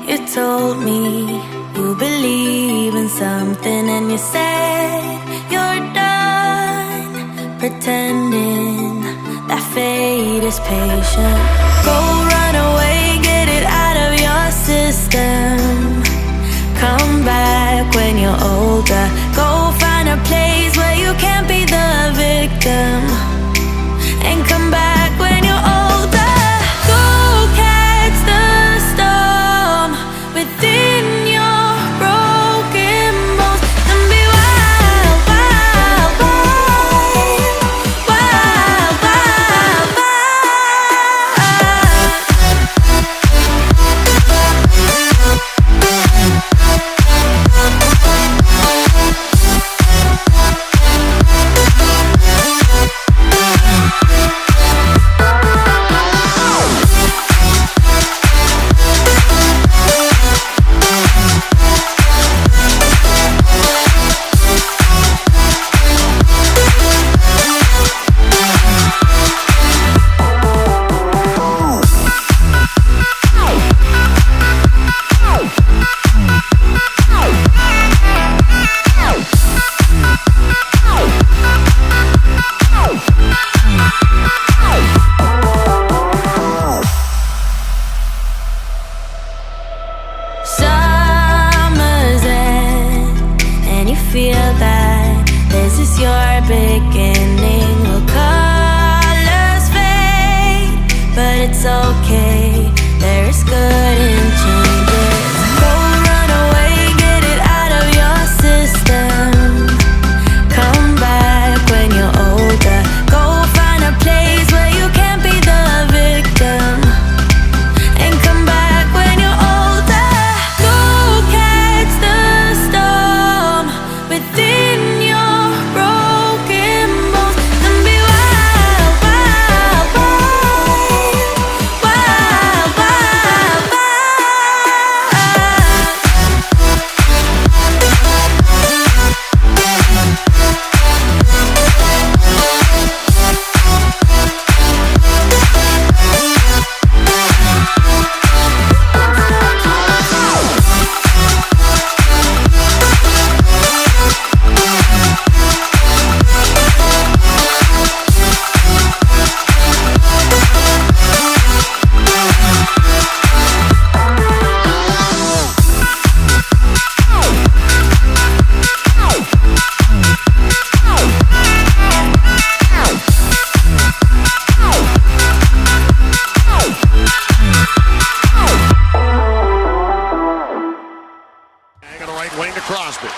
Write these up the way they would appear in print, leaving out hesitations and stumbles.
You told me you believe in something, and you said you're done pretending that fate is patient. Go run away, get it out of your system. Come back when you're older. Go find a place where you can't be the victim. And come back when you're older. Go catch the storm within your broken bones. And be wild, wild, wild, wild, wild, wild. Summer's end, and you feel that this is your beginning. Well, colors fade, but it's okay. There is good in changes. Go run away, get it out of your system. Come back when you're older. Go find a place where you can't be the victim. And come back when you're older. Go catch the storm within your broken bones. And be wild, wild, wild, wild, wild, wild. Hang on the right wing to Crosby.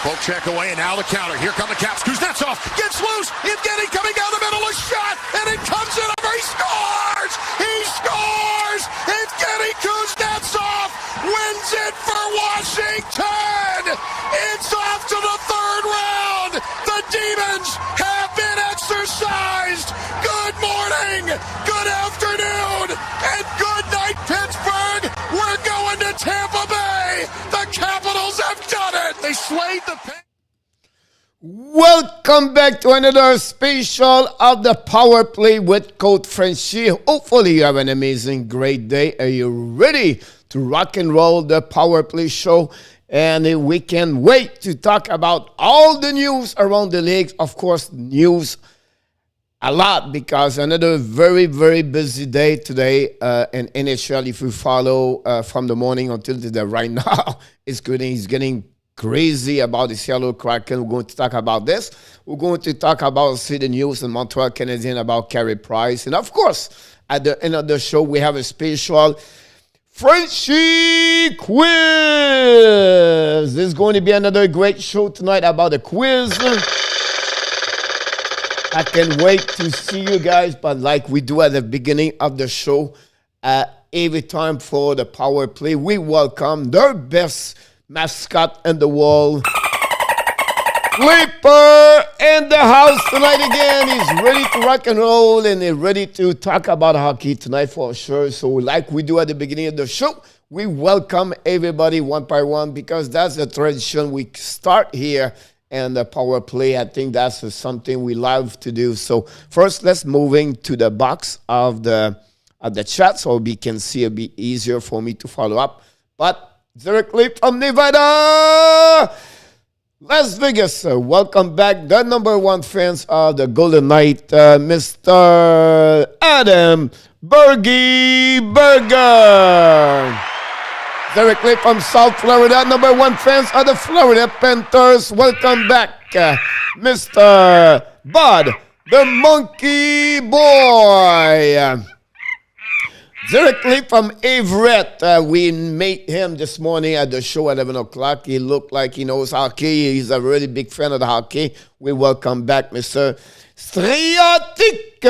Poke check away, and now the counter. Here come the Caps. Kuznetsov gets loose. Evgeny coming down the middle. A shot, and it comes in over. He scores! He scores! Evgeny Kuznetsov wins it for Washington! It's off to the third round. The Demons have been exercised. Good morning, good afternoon, and good night, Pittsburgh. We're going to Tampa Bay. The Capitals have done it. They slayed the Penguins. Welcome back to another special of the Power Play with Coach Frenchie. Hopefully you have an amazing, great day. Are you ready to rock and roll the Power Play show? And we can't wait to talk about all the news around the league. Of course, news a lot because another very, very busy day today in NHL. If you follow from the morning until today, right now, it's getting crazy about the Seattle Kraken. We're going to talk about this. We're going to talk about City News and Montreal Canadiens about Carey Price. And of course, at the end of the show, we have a special Frenchie quiz. This is going to be another great show tonight about a quiz. I can't wait to see you guys, but like we do at the beginning of the show, every time for the Power Play, we welcome their best mascot in the world, Clipper, in the house tonight again. He's ready to rock and roll, and he's ready to talk about hockey tonight for sure. So like we do at the beginning of the show, we welcome everybody one by one because that's the tradition we start here. And the Power Play, I think that's something we love to do. So first, let's move into the box of the at the chat so we can see it'll be easier for me to follow up. But directly from Nevada, Las Vegas, welcome back. The number one fans of the Golden Knight, Mr. Adam Bergie Burger. Directly from South Florida, number one fans of the Florida Panthers. Welcome back, Mr. Bud, the Monkey Boy. Directly from Everett, we met him this morning at the show at 11 o'clock. He looked like he knows hockey. He's a really big fan of the hockey. We welcome back Mr. Striatic.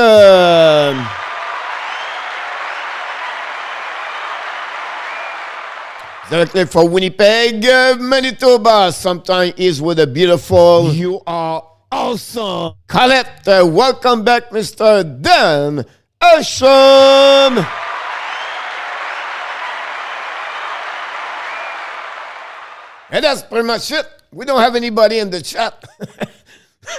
Directly from Winnipeg, Manitoba. Sometimes he's with a beautiful... You are awesome. Colette, welcome back Mr. Dan Asham. And that's pretty much it. We don't have anybody in the chat.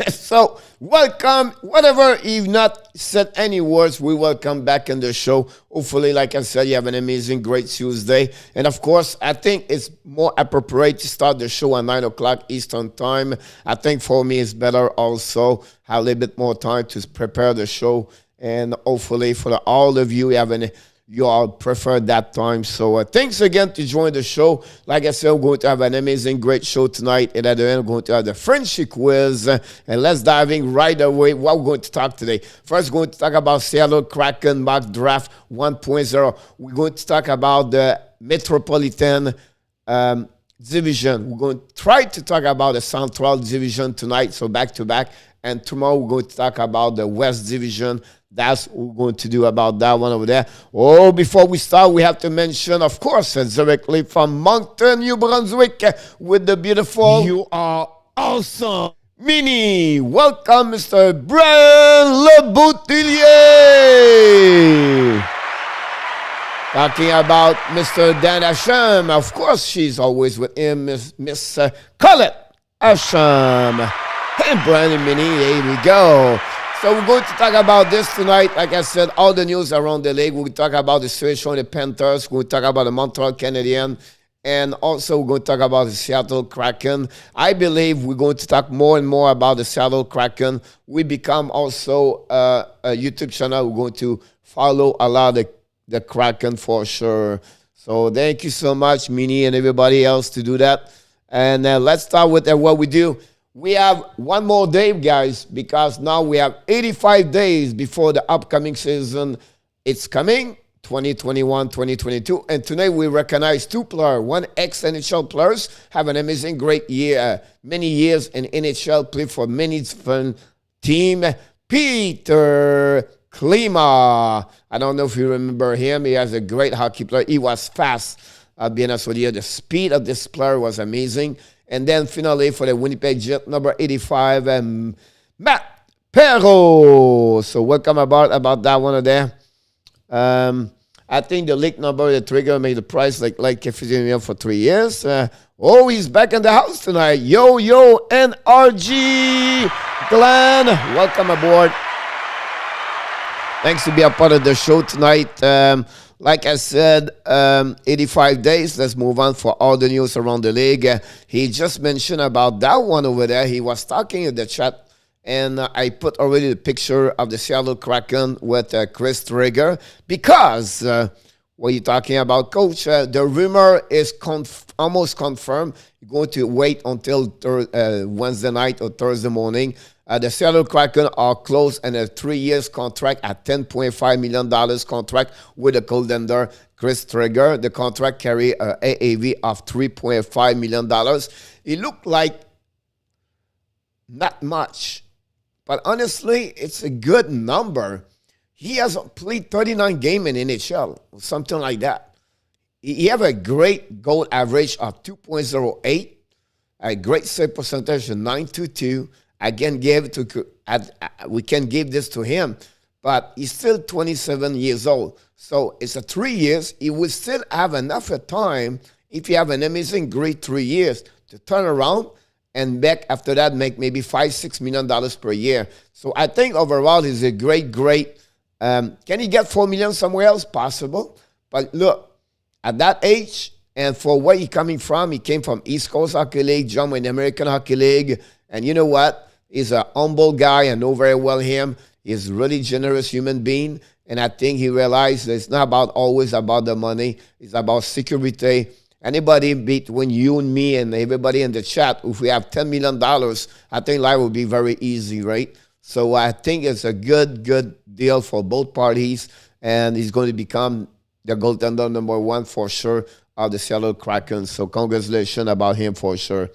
So, welcome. Whatever you've not said any words, we welcome back in the show. Hopefully, like I said, you have an amazing, great Tuesday. And of course, I think it's more appropriate to start the show at 9 o'clock Eastern Time. I think for me, it's better also have a little bit more time to prepare the show. And hopefully, for all of you, you all prefer that time. So thanks again to join the show. Like I said, we're going to have an amazing, great show tonight. And at the end, we're going to have the friendship quiz. And let's dive in right away. What we're going to talk today. First, we're going to talk about Seattle Kraken mock draft 1.0. We're going to talk about the metropolitan division. We're going to try to talk about the Central division tonight, so back to back. And tomorrow, we're going to talk about the West division. That's what we're going to do about that one over there. Oh, before we start, we have to mention, of course, directly from Moncton, New Brunswick, with the beautiful... You are awesome. Mini, welcome, Mr. Brian Leboutillier. Talking about Mr. Dan Asham. Of course, she's always with him, Miss Colette Asham. Hey, Brian and Mini, here we go. So we're going to talk about this tonight. Like I said, all the news around the league. We'll talk about the situation of the Panthers. We'll talk about the Montreal Canadiens. And also we're going to talk about the Seattle Kraken. I believe we're going to talk more and more about the Seattle Kraken. We become also a YouTube channel. We're going to follow a lot of the Kraken for sure. So thank you so much, Mini and everybody else to do that. And let's start with what we do. We have one more day, guys, because now we have 85 days before the upcoming season. It's coming, 2021-2022. And tonight we recognize two players. One ex-NHL players have an amazing, great year. Many years in NHL, played for many different teams. Peter Klima. I don't know if you remember him. He has a great hockey player. He was fast. I'll be honest with you. The speed of this player was amazing. And then finally for the Winnipeg Jet, number 85, Matt Perreault. So welcome about that one there. I think the league number, the trigger made the price like 15 million for 3 years. He's back in the house tonight. Yo, NRG Glenn. Welcome aboard. Thanks to be a part of the show tonight. Like I said, 85 days. Let's move on for all the news around the league. He just mentioned about that one over there. He was talking in the chat, and I put already the picture of the Seattle Kraken with Chris DRIEDGER because what you're talking about, Coach, the rumor is almost confirmed. You're going to wait until Wednesday night or Thursday morning. The Seattle Kraken are close in a 3 years contract at $10.5 million contract with the goaltender Chris DRIEDGER. The contract carry an AAV of $3.5 million. It looked like not much, but honestly, it's a good number. He has played 39 games in NHL, something like that. He have a great goal average of 2.08, a great save percentage of 922. Again, we can give this to him, but he's still 27 years old. So it's a 3 years. He will still have enough time if you have an amazing, great 3 years to turn around and back after that make maybe $5-6 million per year. So I think overall he's a great Can he get $4 million somewhere else? Possible. But look, at that age, and for where he coming from, he came from East Coast Hockey League, jumped in the American Hockey League. And you know what? He's a humble guy. I know very well him. He's a really generous human being. And I think he realized that it's not always about the money. It's about security. Anybody between you and me and everybody in the chat, if we have $10 million, I think life will be very easy, right? So I think it's a good deal for both parties. And he's going to become the goaltender number 1 for sure of the Seattle Kraken. So congratulations about him for sure.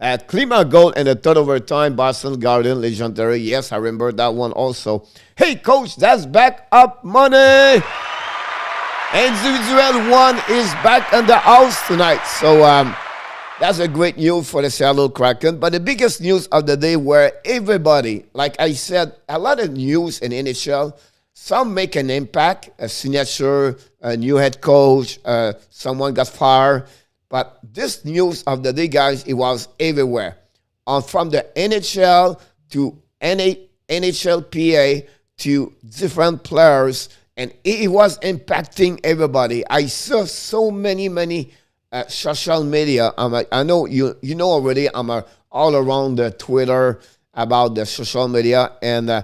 KLINGBERG goal in the third overtime, Boston Garden, legendary. Yes, I remember that one also. Hey, coach, that's back up money. Individual one is back in the house tonight. So that's a great news for the Seattle Kraken. But the biggest news of the day were everybody, like I said, a lot of news in NHL. Some make an impact, a signature, a new head coach, someone got fired. But this news of the day, guys, it was everywhere. From the NHL to NHLPA to different players, and it was impacting everybody. I saw so many social media. I know you know already. I'm all around the Twitter about the social media. And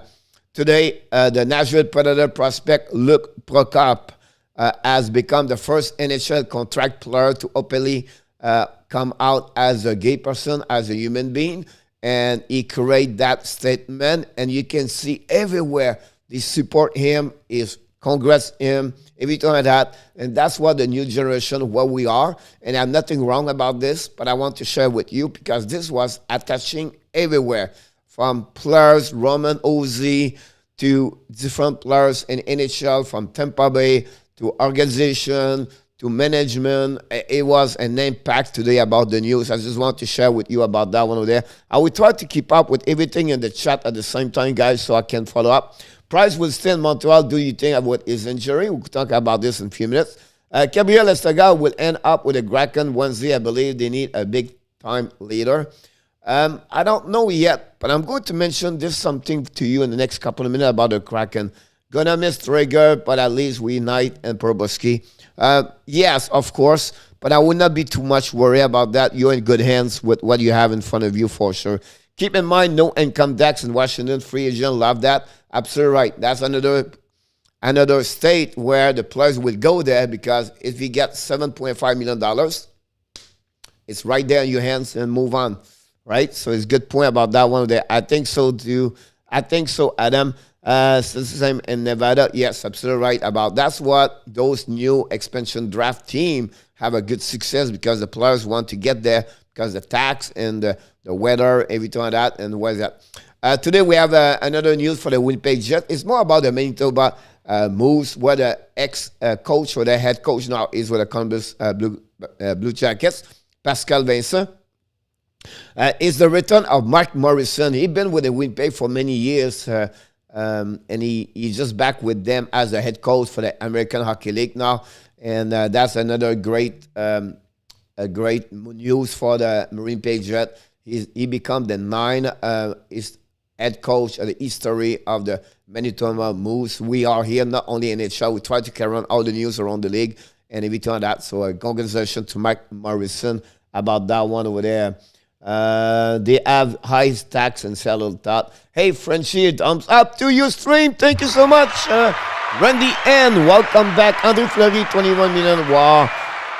today, the Nashville Predator prospect Luke Prokop has become the first NHL contract player to openly come out as a gay person, as a human being. And he created that statement. And you can see everywhere they support him, is congrats him, everything like that. And that's what the new generation, what we are. And I have nothing wrong about this, but I want to share with you because this was attaching everywhere. From players, Roman Ozzy, to different players in NHL, from Tampa Bay, to organization, to management. It was an impact today about the news. I just want to share with you about that one over there. I will try to keep up with everything in the chat at the same time, guys, so I can follow up. Price will stay in Montreal. Do you think about his injury? We'll talk about this in a few minutes. Gabriel Estaga will end up with a Kraken Wednesday. I believe they need a big-time leader. I don't know yet, but I'm going to mention this something to you in the next couple of minutes about the Kraken. Gonna miss DRIEDGER, but at least we Knight and Proboski. Yes, of course, but I would not be too much worried about that. You're in good hands with what you have in front of you for sure. Keep in mind, no income tax in Washington. Free agent, love that. Absolutely right. That's another state where the players will go there because if you get $7.5 million, it's right there in your hands and move on, right? So it's a good point about that one there. I think so too. I think so, Adam. Same in Nevada. Yes, absolutely right about that's what those new expansion draft team have a good success because the players want to get there because the tax and the weather, everything like that, and what's that. Today we have another news for the Winnipeg Jets. It's more about the Manitoba moves where the ex-coach or the head coach now is with the Columbus Blue Jackets, Pascal Vincent. Is the return of Mark Morrison. He's been with the Winnipeg for many years. And he's just back with them as a head coach for the American Hockey League now, and that's another great news for the Winnipeg Jets. He become the 9th head coach of the history of the Manitoba Moose. We are here not only in NHL, we try to carry on all the news around the league and everything like that. So congratulations to Mike Morrison about that one over there. They have high tax and settle that. Hey, Frenchie, thumbs up to your stream. Thank you so much. Randy N, welcome back. Andrew Fleury, 21 million. Wow.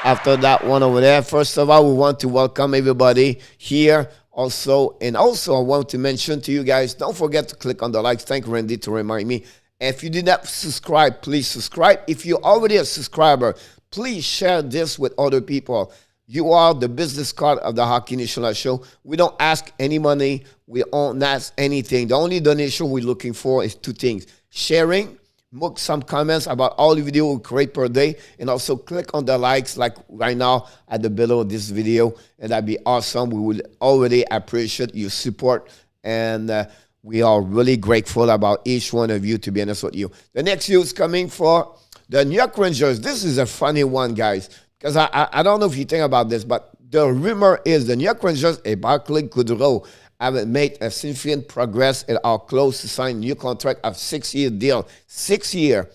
After that one over there, first of all, we want to welcome everybody here also. And also, I want to mention to you guys, don't forget to click on the likes. Thank Randy to remind me. If you did not subscribe, please subscribe. If you're already a subscriber, please share this with other people. You are the business card of the Hockey National Show. We don't ask any money. We don't ask anything. The only donation we're looking for is 2 things. Sharing, make some comments about all the video we create per day, and also click on the likes like right now at the below of this video, and that'd be awesome. We will already appreciate your support, and we are really grateful about each one of you, to be honest with you. The next news coming for the New York Rangers. This is a funny one, guys. Because I don't know if you think about this, but the rumor is the New York Rangers, BARCLAY, GOODROW, have made a significant progress and are close to sign a new contract of 6-year deal, 6 year,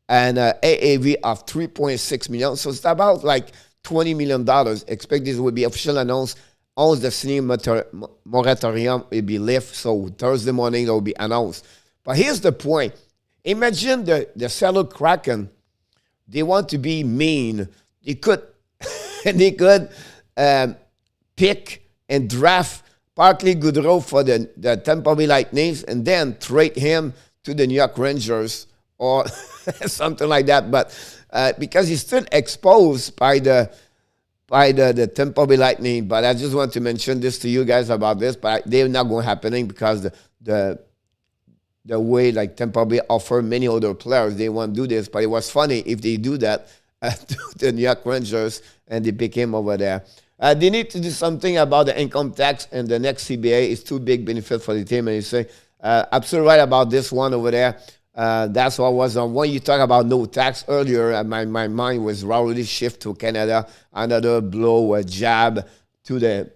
and AAV of $3.6 million. So it's about like $20 million. Expect this will be officially announced once the signing moratorium will be lifted. So Thursday morning it will be announced. But here's the point. Imagine the Seattle Kraken. They want to be mean. They could pick and draft Barclay Goodrow for the Tampa Bay Lightning and then trade him to the New York Rangers or something like that. But because he's still exposed by the Tampa Bay Lightning. But I just want to mention this to you guys about this. But they're not going to happening because the way like Tampa Bay offer many other players, they won't do this. But it was funny if they do that to the New York Rangers and they pick him over there. They need to do something about the income tax and the next CBA is too big benefit for the team. And you say, absolutely right about this one over there. That's what I was on. When you talk about no tax earlier, my mind was already shift to Canada. Another blow, a jab to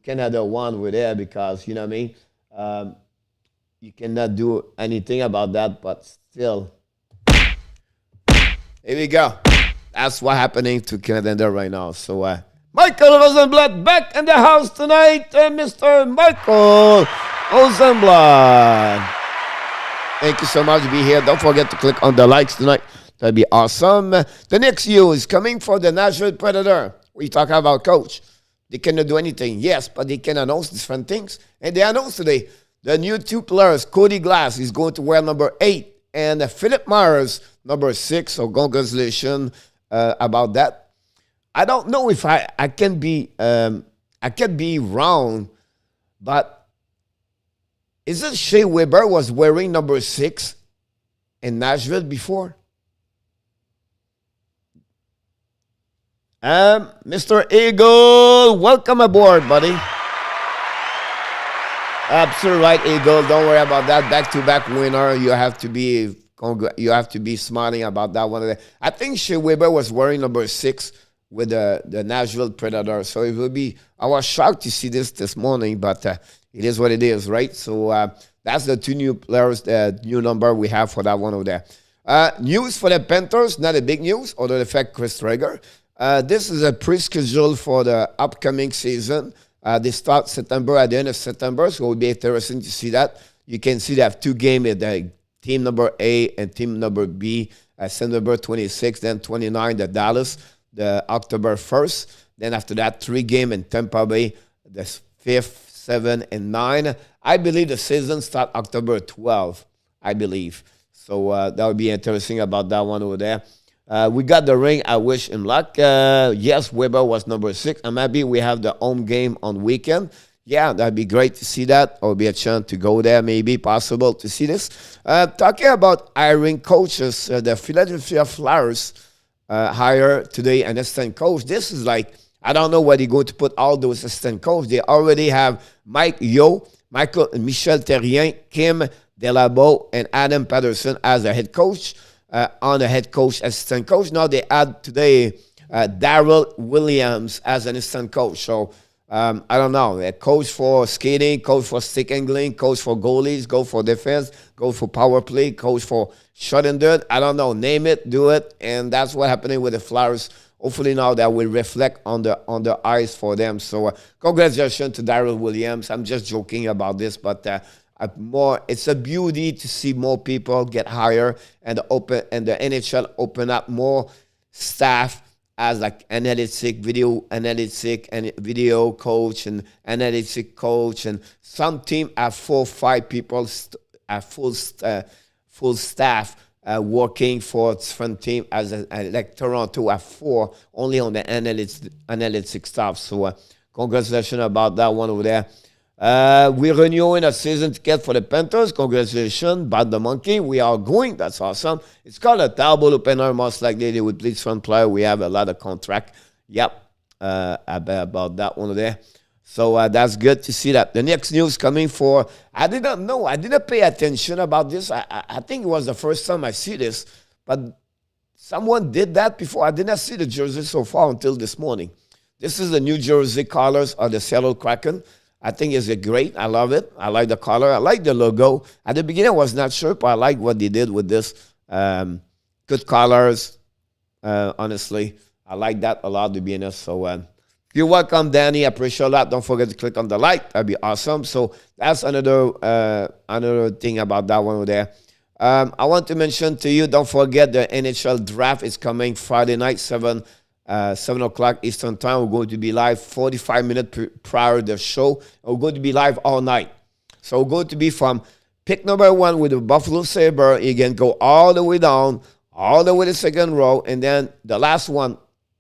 Canada one over there because, you know what I mean? You cannot do anything about that, but still. Here we go. That's what's happening to Canada right now. So, Michael Rosenblatt back in the house tonight, Mr. Michael Rosenblatt. Thank you so much to be here. Don't forget to click on the likes tonight. That'd be awesome. The next news coming for the Nashville Predator. We talk about coach. They cannot do anything. Yes, but they can announce different things. And they announced today the new 2 players. Cody Glass is going to wear number 8 and Philip Myers number 6. So congratulations about that. I don't know if I can be wrong, but is it Shea Weber was wearing number 6 in Nashville before? Mr. Eagle, welcome aboard, buddy. Absolutely right, Eagle. Don't worry about that. Back-to-back winner. You have to be smiling about that one. I think Shea Weber was wearing number 6 with the Nashville Predator. So it will be, I was shocked to see this morning, but it is what it is, right? So that's the 2 new players, the new number we have for that one over there. News for the Panthers, not a big news, although the fact Chris Traeger. This is a pre-schedule for the upcoming season. They start September at the end of September, so it will be interesting to see that. You can see they have 2 games at the team number A and team number B, September 26, then 29, the Dallas, the October 1st. Then after that, 3 games in Tampa Bay, the 5th, 7, and 9. I believe the season starts October 12, I believe. So that would be interesting about that one over there. We got the ring. I wish him luck. Yes, Weber was number 6. I'm happy we have the home game on weekend. Yeah, that'd be great to see that. Or be a chance to go there, maybe possible to see this. Talking about hiring coaches, the Philadelphia Flyers hire today an assistant coach. This is like, I don't know where they're going to put all those assistant coaches. They already have Mike Yeo, Michel Therrien, Kim Delabo, and Adam Patterson as a head coach. On a head coach, assistant coach. Now they add today DARRYL Williams as an assistant coach. So I don't know, a coach for skating, coach for stick angling, coach for goalies, go for defense, go for power play, coach for shot and dirt. I don't know, name it, do it, and that's what's happening with the Flyers. Hopefully now that will reflect on the ice for them. So congratulations to DARRYL Williams. I'm just joking about this, but it's a beauty to see more people get hired and the NHL open up more staff as like video analytic and video coach and analytic coach, and some team have 4 or 5 people full staff working for different team like Toronto have 4 only on the analytic staff. So congratulations about that one over there. We're renewing a season ticket for the Panthers. Congratulations, Bad the Monkey. We are going. That's awesome. It's called a double opener. Most likely they would please front player. We have a lot of contract. Yep. About that one there. So that's good to see that. The next news coming for, I didn't know. I didn't pay attention about this. I think it was the first time I see this. But someone did that before. I did not see the jersey so far until this morning. This is the New Jersey colors of the Seattle Kraken. I think it's great. I love it. I like the color. I like the logo. At the beginning, I was not sure, but I like what they did with this. Good colors. Honestly, I like that a lot, to be honest. So you're welcome, Danny. I appreciate that. Don't forget to click on the like. That'd be awesome. So that's another thing about that one over there. I want to mention to you, don't forget the NHL draft is coming Friday night, 7 o'clock Eastern time. We're going to be live 45 minutes prior to the show. We're going to be live all night. So we're going to be from pick number 1 with the Buffalo Sabre. You can go all the way down, all the way to the second row. And then the last one,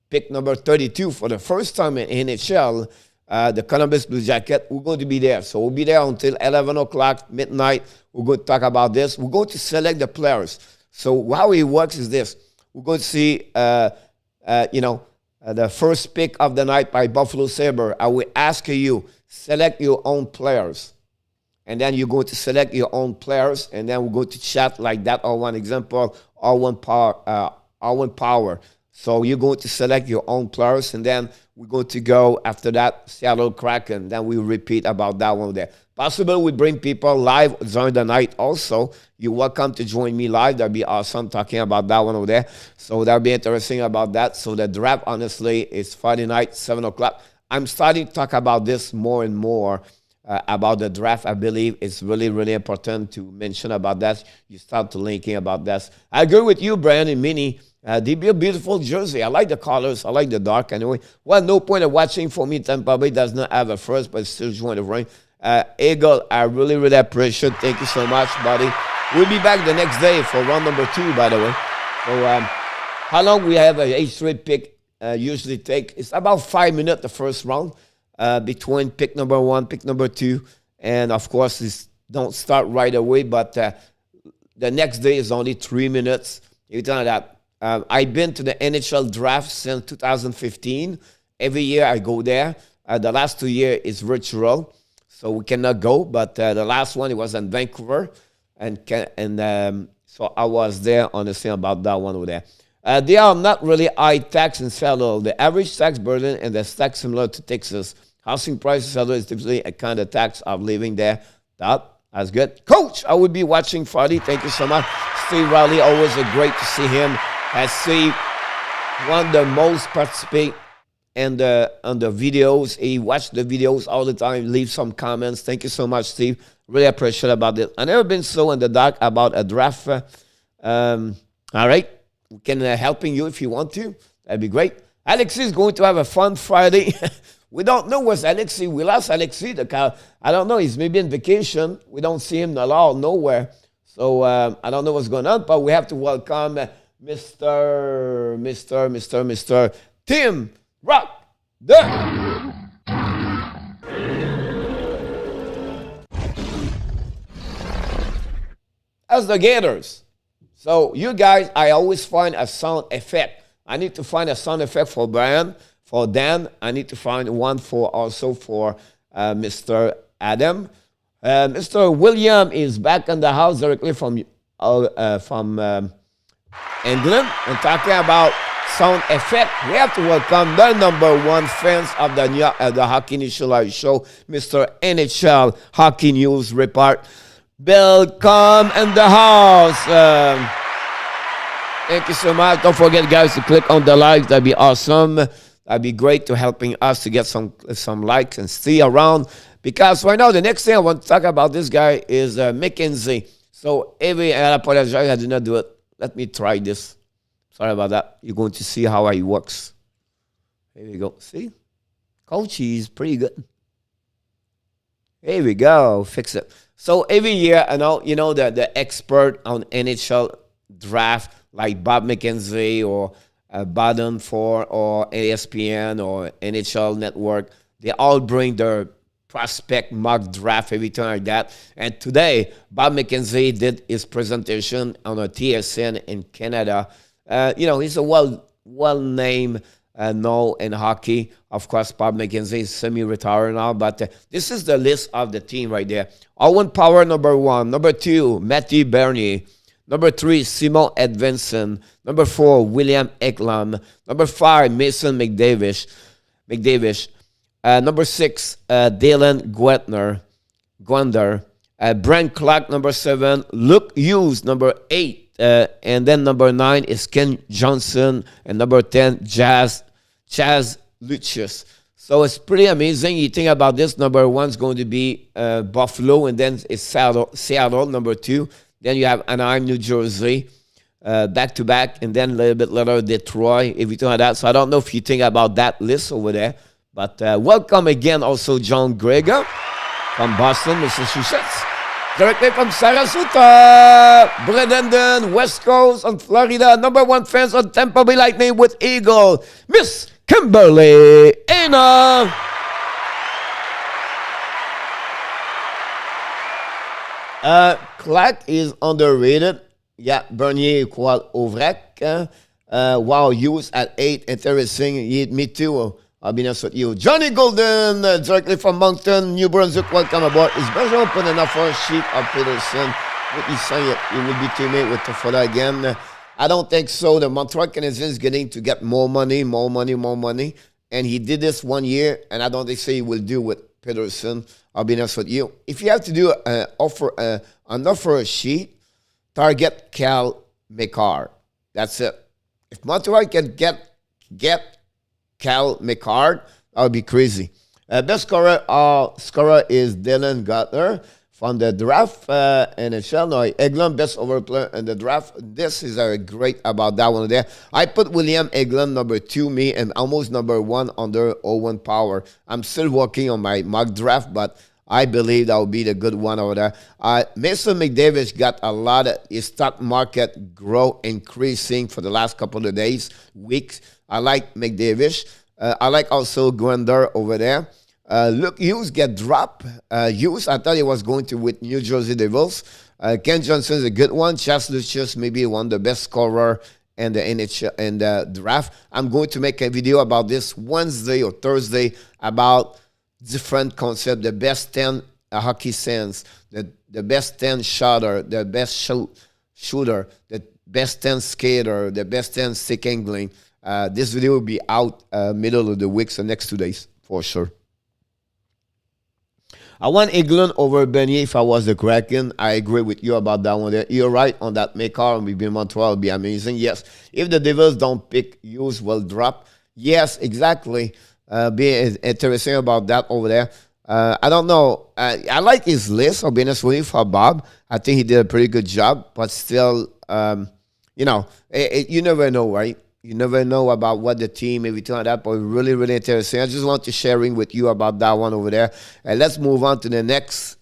pick number 32 for the first time in NHL, the Columbus Blue Jacket. We're going to be there. So we'll be there until 11 o'clock, midnight. We're going to talk about this. We're going to select the players. So how it works is this. We're going to see, the first pick of the night by Buffalo Sabre. I will ask you, select your own players. And then you're going to select your own players. And then we're going to chat like that. Or one example, R1 Power. So you're going to select your own players, and then we're going to go after that, Seattle Kraken. Then we repeat about that one there. Possible we bring people live during the night also. You're welcome to join me live. That'd be awesome talking about that one over there. So that'll be interesting about that. So the draft, honestly, is Friday night, 7 o'clock. I'm starting to talk about this more and more, about the draft. I believe it's really, really important to mention about that. You start to linking about that. I agree with you, Brian and Minnie. They be a beautiful jersey. I like the colors. I like the dark anyway. Well, no point of watching for me. Tampa Bay does not have a first, but still join the ring. Eagle, I really, really appreciate it. Thank you so much, buddy. We'll be back the next day for round number 2, by the way. So how long we have a straight pick usually take? It's about 5 minutes, the first round, between pick number 1, pick number 2. And, of course, it don't start right away, but the next day is only 3 minutes. You tell that. I've been to the NHL draft since 2015. Every year I go there. The last 2 years is virtual, so we cannot go. But the last one, it was in Vancouver. And so I was there, honestly, about that one over there. They are not really high tax in Seattle. The average tax burden and the tax similar to Texas. Housing price in Seattle is typically a kind of tax of living there. That's good. Coach, I will be watching Friday. Thank you so much. Steve Riley, always great to see him. I see one of the most participate on the videos. He watched the videos all the time, leave some comments. Thank you so much, Steve. Really appreciate about it. I've never been so in the dark about a draft. All right. We can helping you if you want to. That'd be great. Alexi is going to have a fun Friday. We don't know where's Alexi. We lost Alexi. I don't know. He's maybe on vacation. We don't see him at all, nowhere. So I don't know what's going on, but we have to welcome Mr. Tim Rock. As the Gators. So you guys, I always find a sound effect. I need to find a sound effect for Brian, for Dan. I need to find one also for Mr. Adam. Mr. William is back in the house directly from England, and talking about sound effect. We have to welcome the #1 fans of the Hockey News Live Show, Mr. NHL Hockey News Report. Welcome in the house. Thank you so much. Don't forget, guys, to click on the likes. That'd be awesome. That'd be great to helping us to get some likes and stay around. Because right now, the next thing I want to talk about this guy is McKenzie. So I apologize, I did not do it. Let me try this. Sorry about that. You're going to see how it works. Here we go. See? Coach is pretty good. Here we go. Fix it. So every year, the expert on NHL draft, like Bob McKenzie or Baden or ESPN or NHL Network, they all bring their prospect mock draft, everything like that. And today, Bob McKenzie did his presentation on a TSN in Canada. He's a well-named known in hockey. Of course, Bob McKenzie is semi-retired now, but this is the list of the team right there. Owen Power, #1. #2, Matthew Bernier. #3, Simon Edvinson. #4, William Eklund. #5, Mason McDavish. Number 6, Dalen Gwender. Brent Clark, number 7. Luke Hughes, number 8. And then number 9 is Ken Johnson. And number 10, Chaz Lucius. So it's pretty amazing. You think about this, number 1 is going to be Buffalo, and then it's Seattle, number 2. Then you have Anaheim, New Jersey, back-to-back, and then a little bit later Detroit, everything like that. So I don't know if you think about that list over there. But welcome again also John Greger from Boston, Massachusetts. Directly from Sarasota, Bradenton, West Coast on Florida. Number 1 fans on Tampa Bay Lightning with Eagle, Miss Kimberly Anna. Clark is underrated. Yeah, Bernier equal Ovrek. Wow, Hughes at 8. Interesting. Me too. I'll be nice with you. Johnny Golden, directly from Moncton, New Brunswick. Welcome aboard. Is Bergeron open enough for a sheet of Peterson? Would he say it? He will be teammate with Tofola again. I don't think so. The Montreal Canadiens is getting to get more money. And he did this 1 year, and I don't think so he will do with Peterson. I'll be honest with you. If you have to do an offer sheet, target Cal McCarr. That's it. If Montreal can get Cal McCarr, that would be crazy. Best scorer is Dylan Guttler from the draft. NHL, no, Eglin, best overplayer in the draft. This is great about that one there. I put William Eglin number 2, me, and almost number 1 under Owen Power. I'm still working on my mock draft, but I believe that will be the good one over there. Mason McDavid got a lot of his stock market increasing for the last couple of weeks. I like McDavid. I like also Gwender over there. Look, Hughes get dropped. Hughes, I thought he was going to with New Jersey Devils. Ken Johnson is a good one. Chas Lucius, maybe one of the best scorer in the NHL and the draft. I'm going to make a video about this Wednesday or Thursday about different concept, the best 10 hockey sense, the best 10 shotter, the best shooter, the best 10 skater, the best 10 stick angling. This video will be out middle of the week, so next 2 days for sure. I want Eglin over Bernier if I was the Kraken. I agree with you about that one there. You're right on that. McCarr and maybe Montreal will be amazing. Yes, if the Devils don't pick, Hughes will drop. Yes, exactly. Be interesting about that over there. I don't know. I like his list, I'll be honest with you, for Bob. I think he did a pretty good job, but still, you never know, right? You never know about what the team, everything like that, but really, really interesting. I just want to sharing with you about that one over there. And let's move on to the next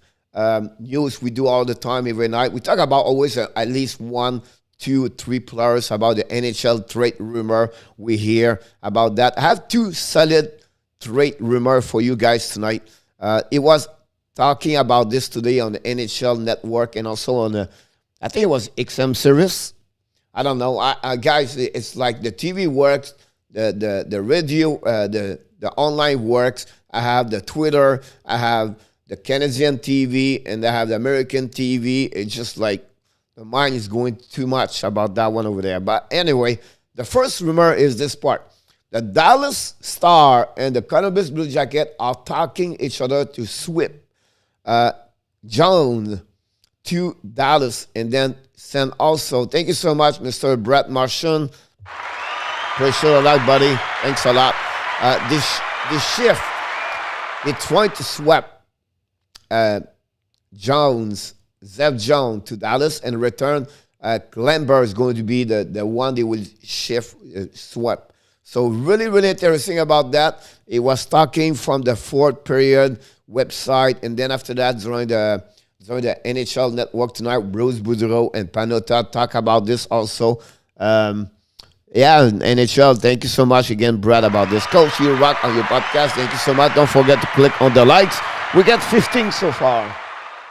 news we do all the time, every night. We talk about always at least 1, 2, 3 players about the NHL trade rumor. We hear about that. I have 2 solid trade rumor for you guys tonight. It was talking about this today on the NHL Network and also on I think it was XM Series. I don't know, guys. It's like the TV works, the radio, the online works. I have the Twitter, I have the Canadian TV, and I have the American TV. It's just like the mind is going too much about that one over there. But anyway, the first rumor is this part: the Dallas Star and the Columbus Blue Jacket are talking each other to sweep Jones to Dallas, and then send also. Thank you so much, Mr. Brett Martian. Appreciate a lot, buddy. Thanks a lot. This shift, they're trying to swap Seth Jones to Dallas, and return KLINGBERG is going to be the one they will swap. So really, really interesting about that. It was talking from the 4th period website, and then after that, during the NHL Network tonight, Bruce Boudreau and Panota talk about this also. NHL, thank you so much again, Brad, about this. Coach, you rock on your podcast. Thank you so much. Don't forget to click on the likes. We got 15 so far.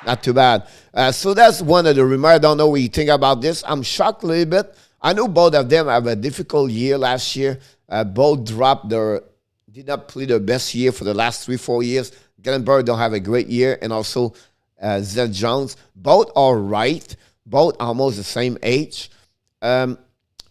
Not too bad. So that's one of the remarks. I don't know what you think about this. I'm shocked a little bit. I know both of them have a difficult year last year. Both did not play their best year for the last 3-4 years. KLINGBERG don't have a great year, and also Seth Jones. Both are right. Both almost the same age.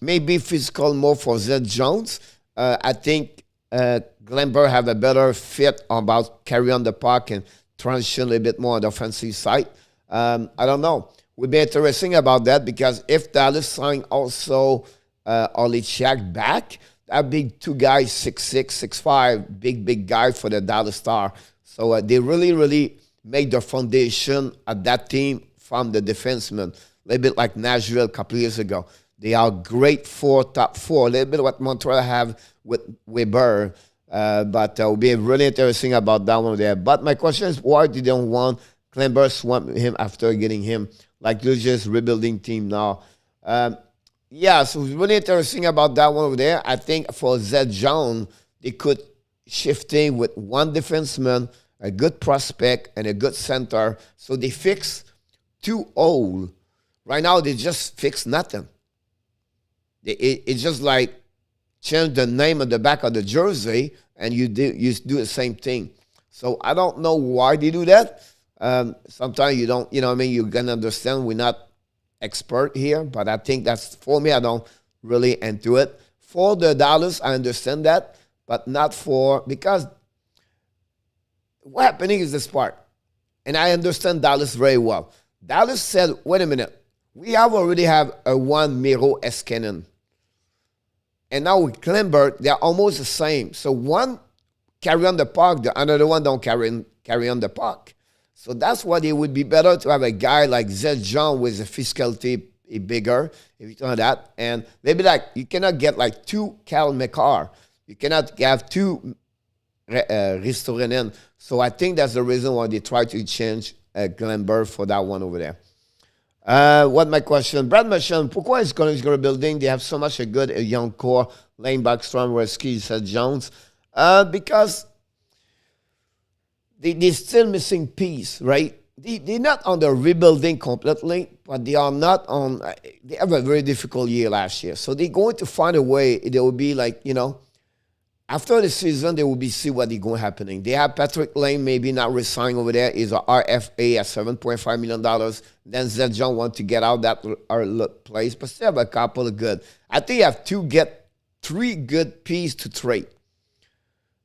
Maybe physical more for Seth Jones. I think KLINGBERG have a better fit about carry on the puck and transition a little bit more on the offensive side. I don't know. Would be interesting about that because if Dallas sign also Olejnik back, that'd be two guys, 6'6", 6'5", big guy for the Dallas Star. So they really made the foundation of that team from the defensemen. A little bit like Nashville a couple years ago. They are great top four. A little bit what Montreal have with Weber. But it will be really interesting about that one there. But my question is, why did they don't want KLINGBERG swamp him after getting him? Like they're just rebuilding team now. Yeah, so it's really interesting about that one over there. I think for Seth Jones, they could shift in with one defenseman, a good prospect, and a good center. So they fix two old. Right now, they just fix nothing. It's just like change the name on the back of the jersey, and you do the same thing. So I don't know why they do that. Sometimes you don't, you can understand we're not expert here, but I think that's, for me, I don't really into it. For the Dallas, I understand that, but not for, because what happening is this part, and I understand Dallas very well. Dallas said, wait a minute, we already have a one Miro Eskenin. And now with KLINGBERG, they're almost the same. So one carry on the puck, the other one don't carry on the puck. So that's why it would be better to have a guy like Seth Jones with a physicality bigger, if you know that. And maybe like you cannot get like two Cal McCarr. You cannot have two Ristorinen. So I think that's the reason why they try to change KLINGBERG for that one over there. What my question? Brad Marchand, pourquoi est-ce qu'on est rebuilding? They have so much a good young core, Lane Backstrom, Resky, Seth Jones. Because they're still missing piece, right? They're not on the rebuilding completely, but they are not on, they have a very difficult year last year. So they're going to find a way. They will be like, after the season, they will be see what is going happening. They have Patrick Lane maybe not resigning over there. He's a RFA at $7.5 million. Then Seth Jones want to get out that place, but still have a couple of good. I think you have three good pieces to trade.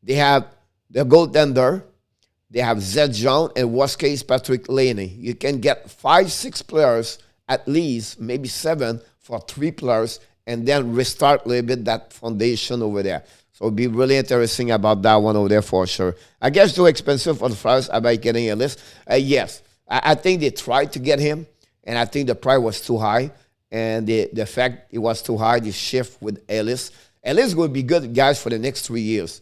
They have the goaltender. They have Seth Jones and worst case Patrick Laney. You can get 5-6 players at least, maybe 7 for 3 players, and then restart a little bit that foundation over there. So it'll be really interesting about that one over there for sure. I guess too expensive for the Flyers about getting a list. Yes, I think they tried to get him, and I think the price was too high. And the fact it was too high, the shift with Ellis. Ellis will be good guys for the next 3 years.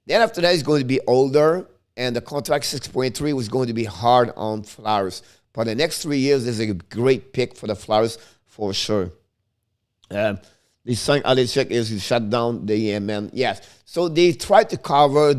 Then after that, he's going to be older, and the contract 6.3 was going to be hard on Flyers. For the next 3 years, there's a great pick for the Flyers for sure. The sign Olejnik is shut down the EMN. Yes. So they tried to cover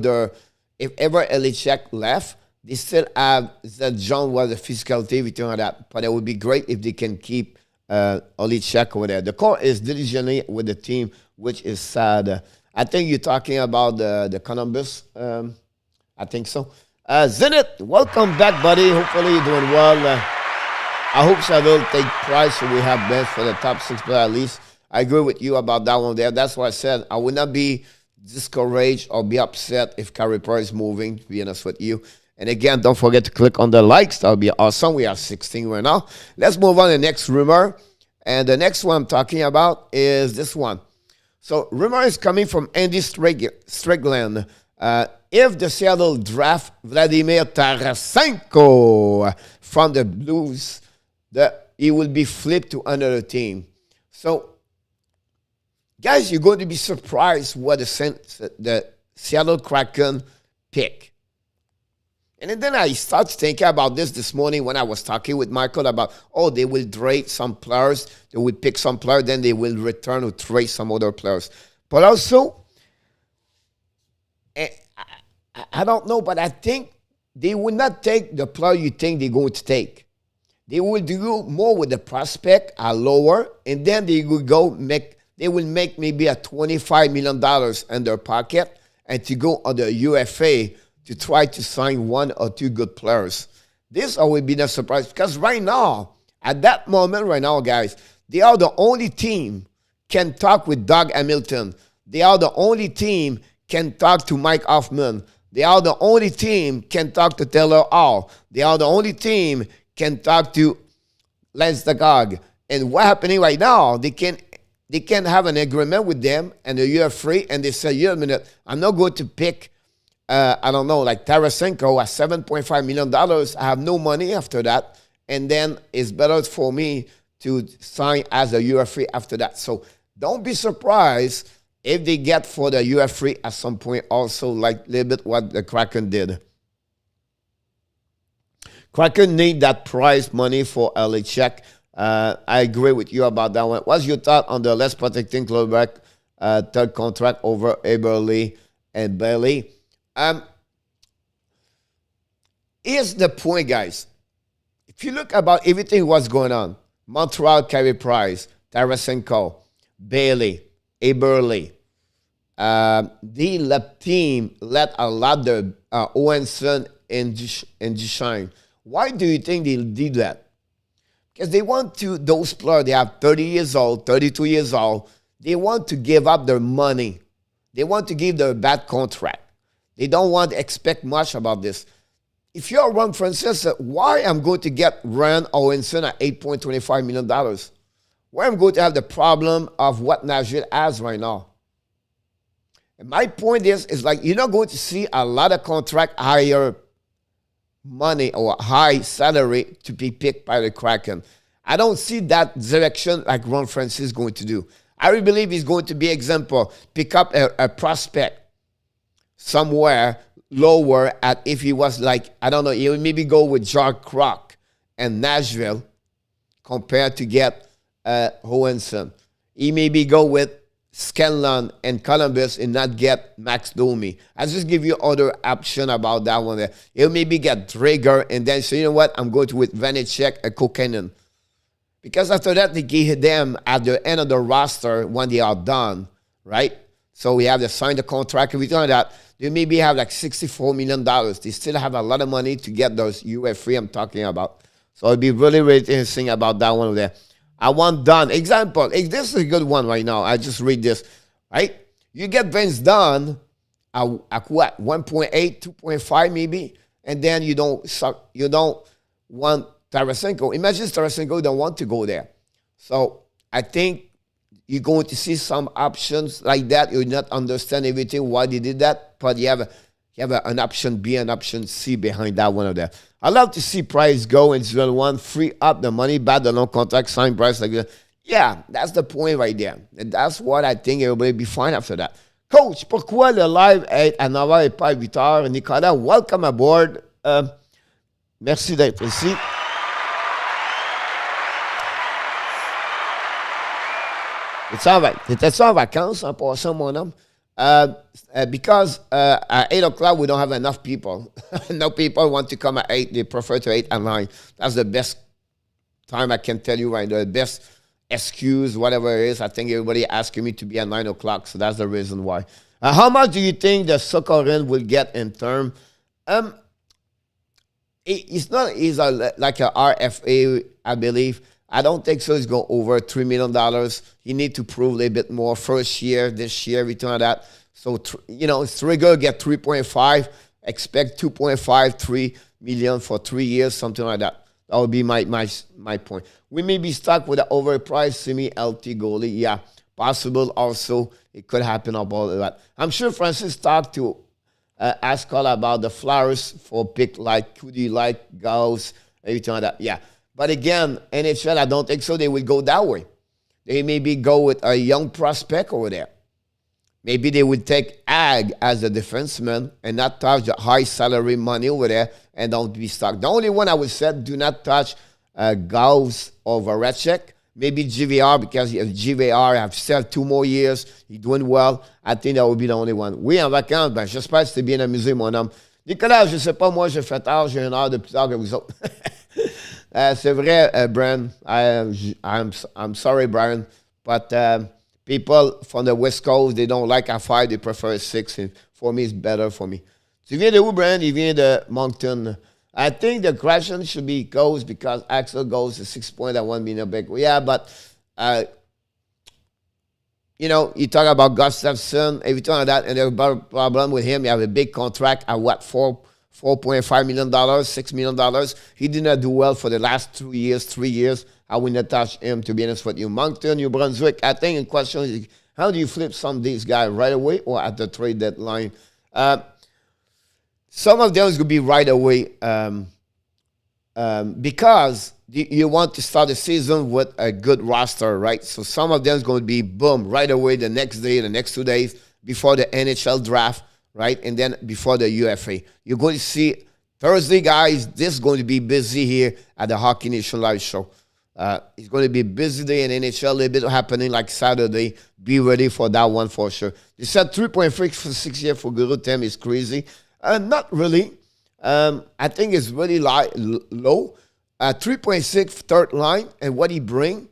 if ever Olejnik left, they still have that John was a physicality, everything like that. But it would be great if they can keep Olejnik over there. The core is diligently with the team, which is sad. I think you're talking about the Columbus. I think so. Zenit, welcome back, buddy. Hopefully you're doing well. I hope so. Will take Price, so we have best for the top 6 player at least. I agree with you about that one there. That's why I said I would not be discouraged or be upset if Carey Price is moving, to be honest with you. And again, don't forget to click on the likes. That would be awesome. We are 16 right now. Let's move on to the next rumor. And the next one I'm talking about is this one. So rumor is coming from Andy Strickland. If the Seattle draft Vladimir Tarasenko from the Blues, he will be flipped to another team. So, guys, you're going to be surprised what the Seattle Kraken pick. And then I started thinking about this morning when I was talking with Michael about, they will trade some players, they will pick some players, then they will return or trade some other players. But also, I don't know, but I think they will not take the player you think they're going to take. They will do more with the prospect, lower, and then they will make maybe a $25 million in their pocket and to go on the UFA to try to sign 1 or 2 good players. This will be a surprise because right now, at that moment right now, guys, they are the only team can talk with Doug Hamilton. They are the only team can talk to Mike Hoffman. They are the only team can talk to Taylor Hall. They are the only team can talk to Lance Dagog. And what's happening right now, they can have an agreement with them and a year free, and they say, "Yeah, a minute, I'm not going to pick, I don't know, like Tarasenko at $7.5 million. I have no money after that. And then it's better for me to sign as a year free after that." So don't be surprised if they get for the year free at some point also, like a little bit what the Kraken did. Kraken need that prize money for early check. I agree with you about that one. What's your thought on the less protecting Klingberg third contract over Eberle and Bailey? Here's the point, guys. If you look about everything what's going on, Montreal, Carey Price, Tarasenko, Bailey, Eberle, the team let a lot of Owenson and Duchesne. Why do you think they did that? Because they want to, those players, they have 30 years old, 32 years old, they want to give up their money. They want to give their bad contract. They don't want to expect much about this. If you're Ron Francis, why I'm going to get Ryan Owenson at $8.25 million? Why I'm going to have the problem of what Nashville has right now? And my point is like you're not going to see a lot of contract higher money or high salary to be picked by the Kraken. I don't see that direction like Ron Francis is going to do. I really believe he's going to be example, pick up a prospect somewhere lower at if he was like, I don't know, he would maybe go with Jack Kroc and Nashville compared to get Hohenson. He maybe go with Scanlon and Columbus and not get Max Domi. I'll just give you other option about that one there. He'll maybe get DRIEDGER and then say, you know what, I'm going to with Vanecek and Kokkanen. Because after that, they give them at the end of the roster when they are done, right? So we have to sign the contract. If we do that, they maybe have like $64 million. They still have a lot of money to get those UF free I'm talking about. So it'd be really, really interesting about that one there. I want Dunn. Example, this is a good one right now. I just read this, right? You get Vince Dunn at what? 1.8, 2.5 maybe, and then you don't want Tarasenko. Imagine Tarasenko don't want to go there. So I think you're going to see some options like that. You'll not understand everything why they did that, but you have an option B and option C behind that one of them. I love to see Price go and drill one, free up the money, bad the long contract, sign Price like that. Yeah, that's the point right there. And that's what I think everybody will be fine after that. Coach, pourquoi le live est à 9h et pas à 8h? Nicolas, welcome aboard. Merci d'être ici. T'étais-tu en vacances en passant, mon homme? Because at 8 o'clock, we don't have enough people. No people want to come at 8. They prefer to 8 and 9. That's the best time I can tell you right now. The best excuse, whatever it is. I think everybody asking me to be at 9 o'clock, so that's the reason why. How much do you think the Sokorin will get in term? He's like a RFA, I believe. I don't think so. He's going over $3 million. He need to prove a little bit more first year, this year, everything like that. So, it's trigger, get 3.5, expect 2.5, 3 million for 3 years, something like that. That would be my point. We may be stuck with an overpriced semi-LT goalie. Yeah, possible also. It could happen about that. I'm sure Francis talked to ask all about the flowers for pick like, who do you like, Gauss, everything like that. Yeah. But again, NHL, I don't think so. They will go that way. They maybe go with a young prospect over there. Maybe they would take Ag as a defenseman and not touch the high salary money over there and don't be stuck. The only one I would say, do not touch Gauss or Voracek. Maybe GVR, because GVR have still 2 more years. He's doing well. I think that would be the only one. Oui, en vacances, ben, j'espère que c'était bien amusé, mon homme. Nicolas, je ne sais pas, moi, je fais tard, j'ai 1 heure de plus tard que vous autres. C'est vrai, Brian. I'm sorry, Brian. But people from the West Coast, they don't like a 5, they prefer a 6. And for me, it's better for me. Tu viens de où, Brian? Il vient de Moncton. I think the question should be goes because Axel goes to 6 points at 1 million back. Yeah, but you know, you talk about Gustafsson, everything like that, and there's a problem with him. You have a big contract at what, $4.5 million, $6 million. He did not do well for the last 2 years, 3 years. I would not touch him, to be honest with you. Moncton, New Brunswick, I think the question is, how do you flip some of these guys right away or at the trade deadline? Some of them is going to be right away because you want to start the season with a good roster, right? So some of them is going to be, boom, right away the next day, the next 2 days before the NHL draft, right? And then before the UFA. You're going to see Thursday, guys, this is going to be busy here at the Hockey Nation Live Show. It's going to be a busy day in NHL, a little bit happening like Saturday. Be ready for that one for sure. They said 3.3 for 6 years for GOODROW is crazy. Not really. I think it's really low. 3.6 third line, and what he bring,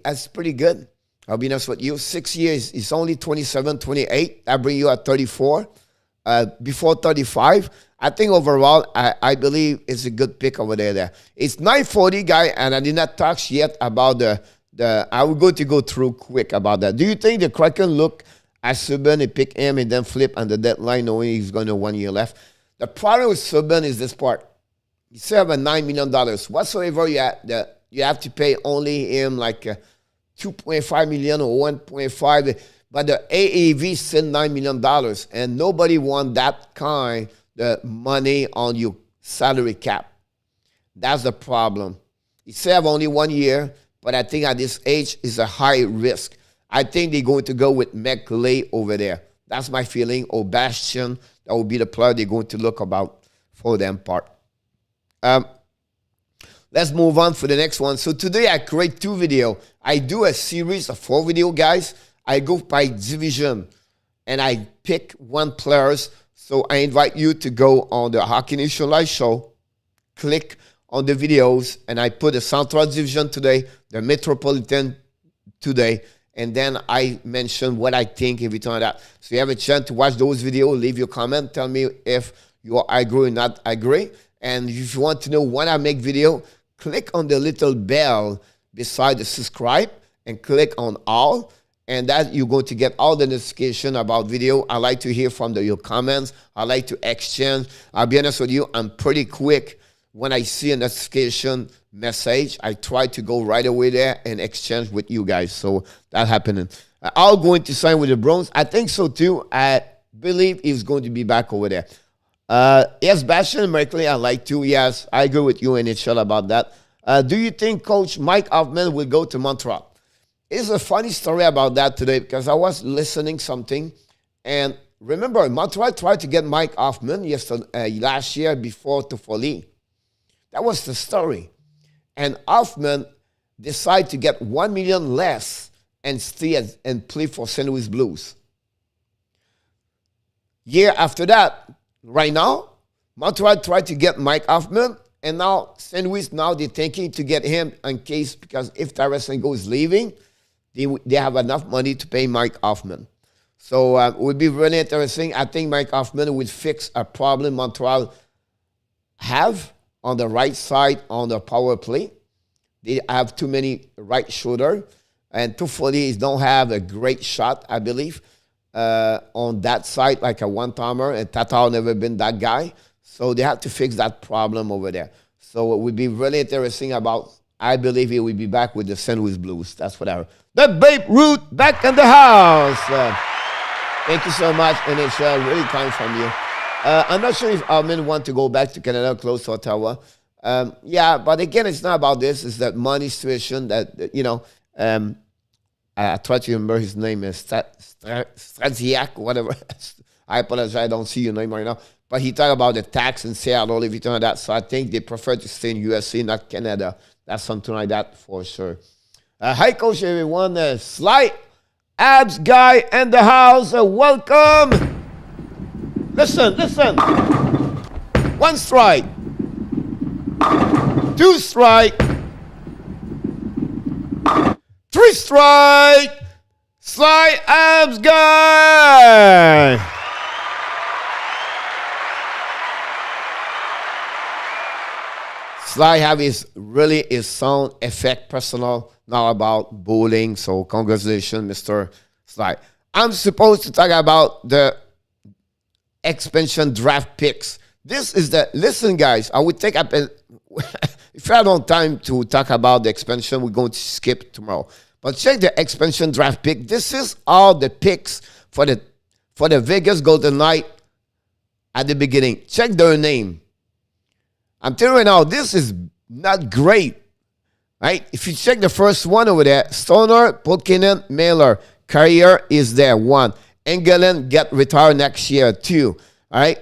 that's pretty good. I'll be honest with you. 6 years, it's only 27, 28. That bring you at 34. Before 35. I think overall, I believe it's a good pick over there. It's 9:40, guy, and I did not talk yet about the I will go through quick about that. Do you think the Kraken look at Subban and pick him and then flip on the deadline knowing he's going to 1 year left? The problem with Subban is this part. You still have a $9 million. Whatsoever you have to pay only him like $2.5 million or 1.5. But the AAV is still $9 million. And nobody wants that kind of money on your salary cap. That's the problem. You still have only 1 year, but I think at this age is a high risk. I think they're going to go with McLeay over there. That's my feeling. Or Bastian, that will be the player they're going to look about for them part. Let's move on for the next one. So today I create 2 videos. I do a series of 4 videos, guys. I go by division and I pick 1 players. So I invite you to go on the Hockey Nation Live Show, click on the videos, and I put the Central Division today, the Metropolitan today, and then I mention what I think, everything like that. So you have a chance to watch those videos, leave your comment, tell me if you agree or not agree. And if you want to know when I make video, click on the little bell beside the subscribe and click on all. And that you're going to get all the notification about video. I like to hear from your comments. I like to exchange. I'll be honest with you, I'm pretty quick. When I see a notification message, I try to go right away there and exchange with you guys. So that's happening. All going to sign with the Browns. I think so too. I believe he's going to be back over there. Yes, Bastian and Merkley, I like to. Yes, I agree with you, NHL, about that. Do you think Coach Mike Hoffman will go to Montreal? It's a funny story about that today because I was listening something. And remember, Montreal tried to get Mike Hoffman last year before Toffoli. That was the story. And Hoffman decided to get $1 million less and stay and play for St. Louis Blues. Year after that, right now, Montreal tried to get Mike Hoffman, and now St. Louis, now they're thinking to get him in case, because if Tarasenko is leaving, they have enough money to pay Mike Hoffman. So it would be really interesting. I think Mike Hoffman would fix a problem Montreal have on the right side on the power play. They have too many right shoulder, and Toffoli don't have a great shot, I believe, on that side, like a one-timer, and Tatar never been that guy. So they have to fix that problem over there. So it would be really interesting about, I believe he will be back with the St. Louis Blues. That's what I heard. The Babe Ruth back in the house. Thank you so much, NHL. Really kind from you. I'm not sure if Armin want to go back to Canada, close to Ottawa. Yeah, but again, it's not about this. It's that money situation that, you know, I try to remember his name is Straziak, whatever. I apologize, I don't see your name right now. But he talked about the tax in Seattle, everything like that. So I think they prefer to stay in USA, not Canada. That's something like that for sure. Hi, Coach, everyone. Sly Abs guy in the house. Welcome. Listen. 1 strike. 2 strike. 3 strike. Sly Abs guy. Sly have his sound effect personal now about bowling. So congratulations, Mr. slide. I'm supposed to talk about the expansion draft picks. This is the, listen guys, I would take up, if I don't time to talk about the expansion, we're going to skip tomorrow. But check the expansion draft pick. This is all the picks for the Vegas Golden Knight at the beginning. Check their name. I'm telling you now, this is not great. Right? If you check the first one over there, Stoner, Pulkkinen, Mailer, Carrier is there, 1. Engelland get retired next year, 2. All right?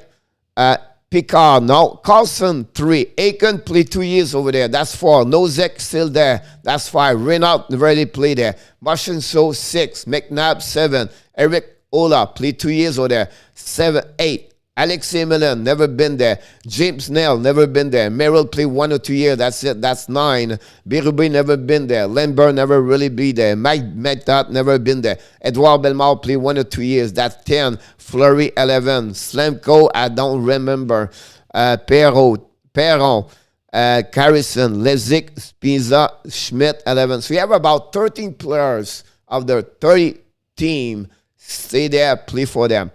Picard, no. Carlson, 3. Aiken play 2 years over there. That's 4. Nozek still there. That's 5. Renault already play there. Marchand-So, 6. McNabb, 7. Eric Ola play 2 years over there. 7, 8. Alexei Millen, never been there. James Nail, never been there. Merrill play 1 or 2 years. That's it. That's 9. Berube, never been there. Lindbergh, never really be there. Mike Metat, never been there. Edouard Bellemare play 1 or 2 years. That's 10. Fleury, 11. Slemko, I don't remember. Perron, Carrison, Lezik, Spiza, Schmidt, 11. So you have about 13 players of their 30 team stay there, play for them.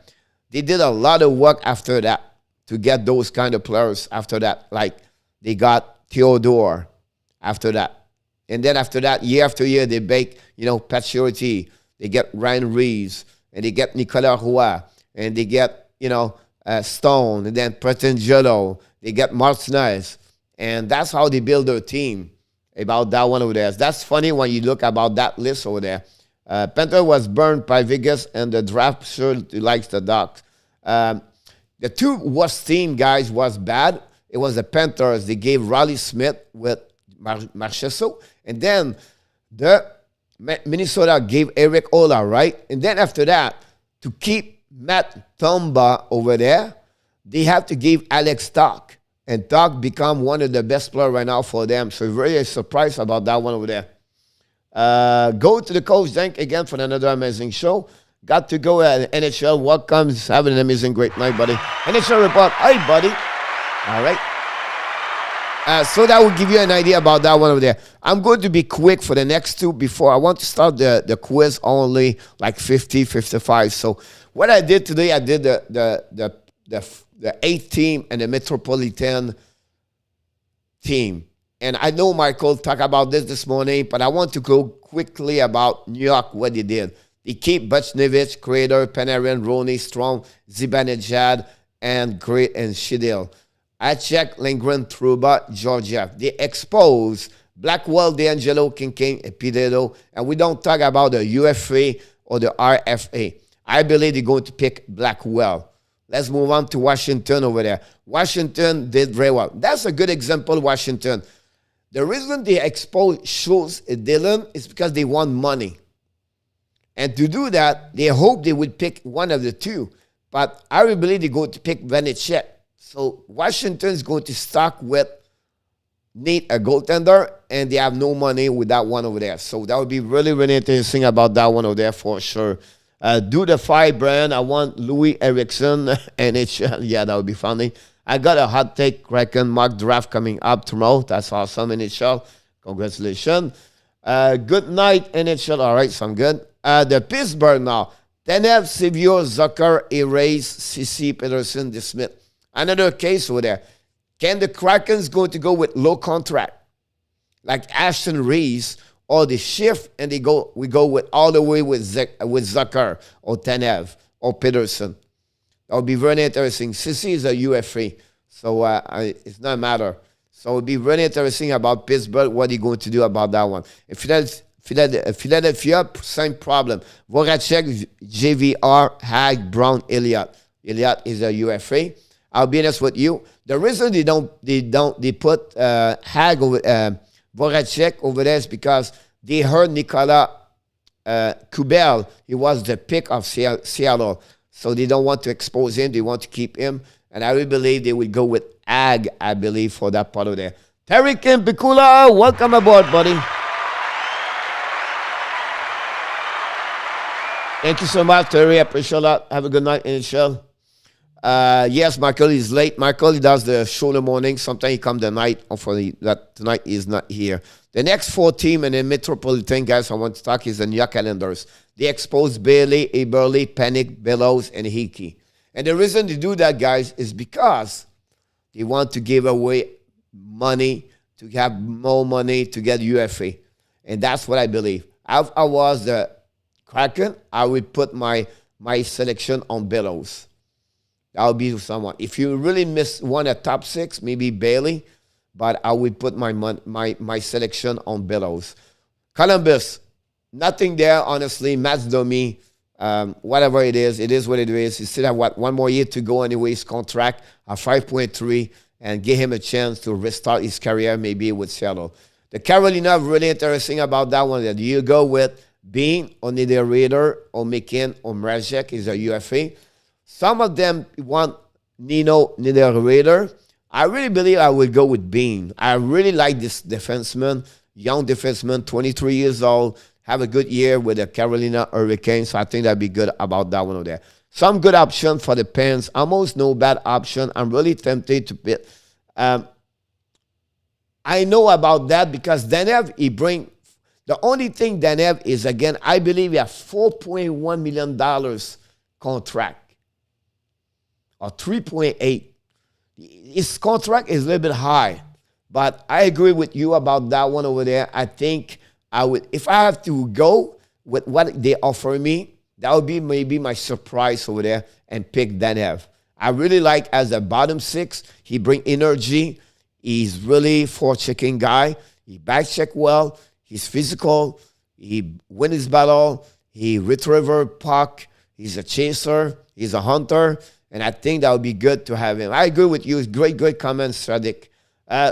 They did a lot of work after that to get those kind of players after that. Like they got Theodore after that. And then after that, year after year, they bake, Pacioretty. They get Ryan Reeves. And they get Nicolas Roy. And they get, Stone. And then Pretangelo. They get Martinez. And that's how they build their team about that one over there. That's funny when you look about that list over there. Panther was burned by Vegas, and the draft sure likes the Ducks. The 2 worst team, guys, was bad. It was the Panthers. They gave Riley Smith with Marchand-So. And then the Minnesota gave Eric Ola, right? And then after that, to keep Matt Tomba over there, they have to give Alex Tuch. And Tuch become one of the best players right now for them. So very surprised about that one over there. Go to the coach. Thank again for another amazing show. Got to go at NHL. Welcome. Have an amazing, great night, buddy. NHL report. Hi, buddy. All right. So that will give you an idea about that one over there. I'm going to be quick for the next 2 before I want to start the quiz only like 50, 55. So what I did today, I did the 8th team and the metropolitan team. And I know Michael talked about this morning, but I want to go quickly about New York, what they did. They keep Buchnevich, Crater, Panarin, Roney, Strong, Zibanejad, and Shidil. I checked Lindgren, Trouba, Georgia. They expose Blackwell, D'Angelo, Kincaid, and Pidedo, and we don't talk about the UFA or the RFA. I believe they're going to pick Blackwell. Let's move on to Washington over there. Washington did very well. That's a good example, Washington. The reason they expose Schultz and Dillon is because they want money. And to do that, they hope they would pick one of the 2. But I really believe they're going to pick Vanecek. So Washington is going to start with need a goaltender, and they have no money with that one over there. So that would be really, really interesting about that one over there for sure. Do the 5 brand. I want Louis Erickson, NHL. Yeah, that would be funny. I got a hot take Kraken mock draft coming up tomorrow. That's awesome, NHL. Congratulations. Good night, NHL. All right, so I'm good. The Pittsburgh now. Tanev, Sevio, Zucker, Erase, CC, Peterson, DeSmith. Another case over there. Can the Krakens go to go with low contract? Like Ashton Reese, or the shift and we go with all the way with Zucker or Tanev or Peterson. That would be very interesting. Sissy is a UFA, so it's not a matter. So it would be very interesting about Pittsburgh, what are you going to do about that one. If Philadelphia, same problem. Voracek, JVR, Hag, Brown, Elliott. Elliott is a UFA. I'll be honest with you. The reason they put Hag over Voracek over there is because they heard Nicolas Kubel. He was the pick of Seattle. So they don't want to expose him. They want to keep him. And I really believe they will go with Ag, I believe, for that part of there. Terry Kim Pikula, welcome aboard, buddy. Thank you so much, Terry. I appreciate a lot. Have a good night, NHL. Yes, Michael is late. Michael, he does the show in the morning. Sometimes he comes the night. Hopefully, tonight he's not here. The next 4 team and the Metropolitan guys I want to talk is the New York Islanders. They exposed Bailey, Eberle, Panic, Bellows, and Hickey. And the reason they do that, guys, is because they want to give away money, to have more money to get UFA. And that's what I believe. If I was the Kraken, I would put my selection on Bellows. That would be someone. If you really want a top 6, maybe Bailey, but I would put my selection on Bellows. Columbus, nothing there, honestly. Matt Domi, whatever it is what it is. He still have, one more year to go anyway, his contract at 5.3, and give him a chance to restart his career maybe with Seattle. The Carolina, really interesting about that one. Do you go with Bean, or Niederreiter, or McKinn, or Mrazek is a UFA? Some of them want Nino Niederreiter. I really believe I would go with Bean. I really like this defenseman, young defenseman, 23 years old, have a good year with the Carolina Hurricanes, so I think that'd be good about that one over there. Some good option for the Pens, almost no bad option. I'm really tempted to bid. I know about that because Danev, he bring, the only thing Danev is, again, I believe he has $4.1 million contract, or 3.8. His contract is a little bit high, but I agree with you about that one over there. I think I would, if I have to go with what they offer me, that would be maybe my surprise over there and pick Danev. I really like as a bottom 6, he bring energy. He's really forechecking guy. He back check well. He's physical. He win his battle. He retriever puck. He's a chaser. He's a hunter. And I think that would be good to have him. I agree with you. Great comments, Stradic.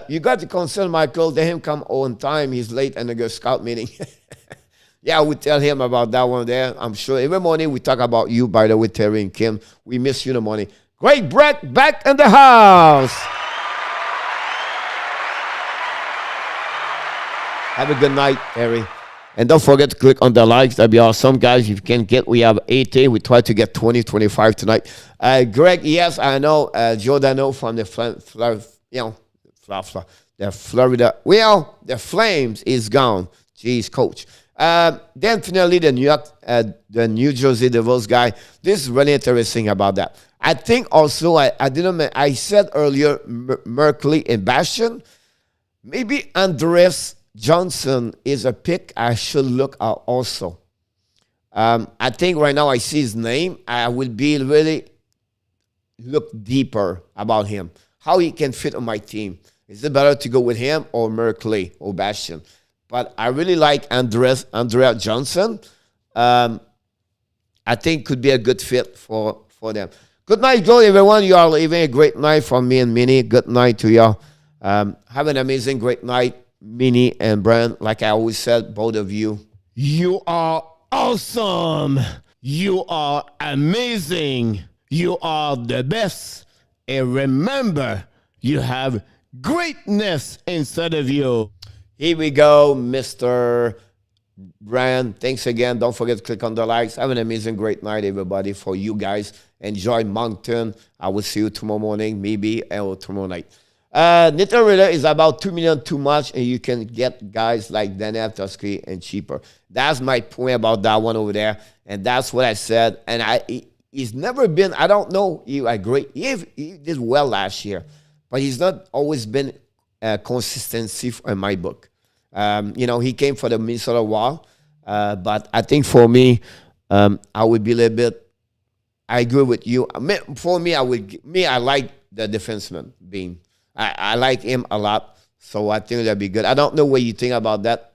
You got to concern Michael. Let him come on time. He's late and a good scout meeting. Yeah, I would tell him about that one there. I'm sure every morning we talk about you, by the way, Terry and Kim. We miss you in the morning. Great Brett back in the house. Have a good night, Terry. And don't forget to click on the likes. That'd be awesome, guys. If you can get, we have 80. We try to get 20, 25 tonight. Greg, yes, I know. Giordano from the Florida. Well, the Flames is gone. Jeez, coach. Then finally, the New Jersey Devils guy. This is really interesting about that. I think also, I said earlier, Merkley and Bastian. Maybe Andres Johnson is a pick I should look at also. I think right now I see his name. I will be really look deeper about him. How he can fit on my team. Is it better to go with him or Merkley or Bastian? But I really like Andrea Johnson. I think could be a good fit for them. Good night, Joe, everyone. You are living a great night from me and Minnie. Good night to y'all. Have an amazing, great night. Minnie and Brian, like I always said, both of you. You are awesome. You are amazing. You are the best. And remember, you have greatness inside of you. Here we go, Mr. Brian. Thanks again. Don't forget to click on the likes. Have an amazing, great night, everybody, for you guys. Enjoy Moncton. I will see you tomorrow morning, maybe, or tomorrow night. Niederreiter is about $2 million too much, and you can get guys like Danev, Tusky, and cheaper. That's my point about that one over there, and that's what I said. And he's never been, I don't know, he did well last year, but he's not always been consistency in my book. He came for the Minnesota Wild, but I think for me, I would be a little bit, I agree with you. For me, I like the defenseman being. I like him a lot, so I think that'd be good. I don't know what you think about that.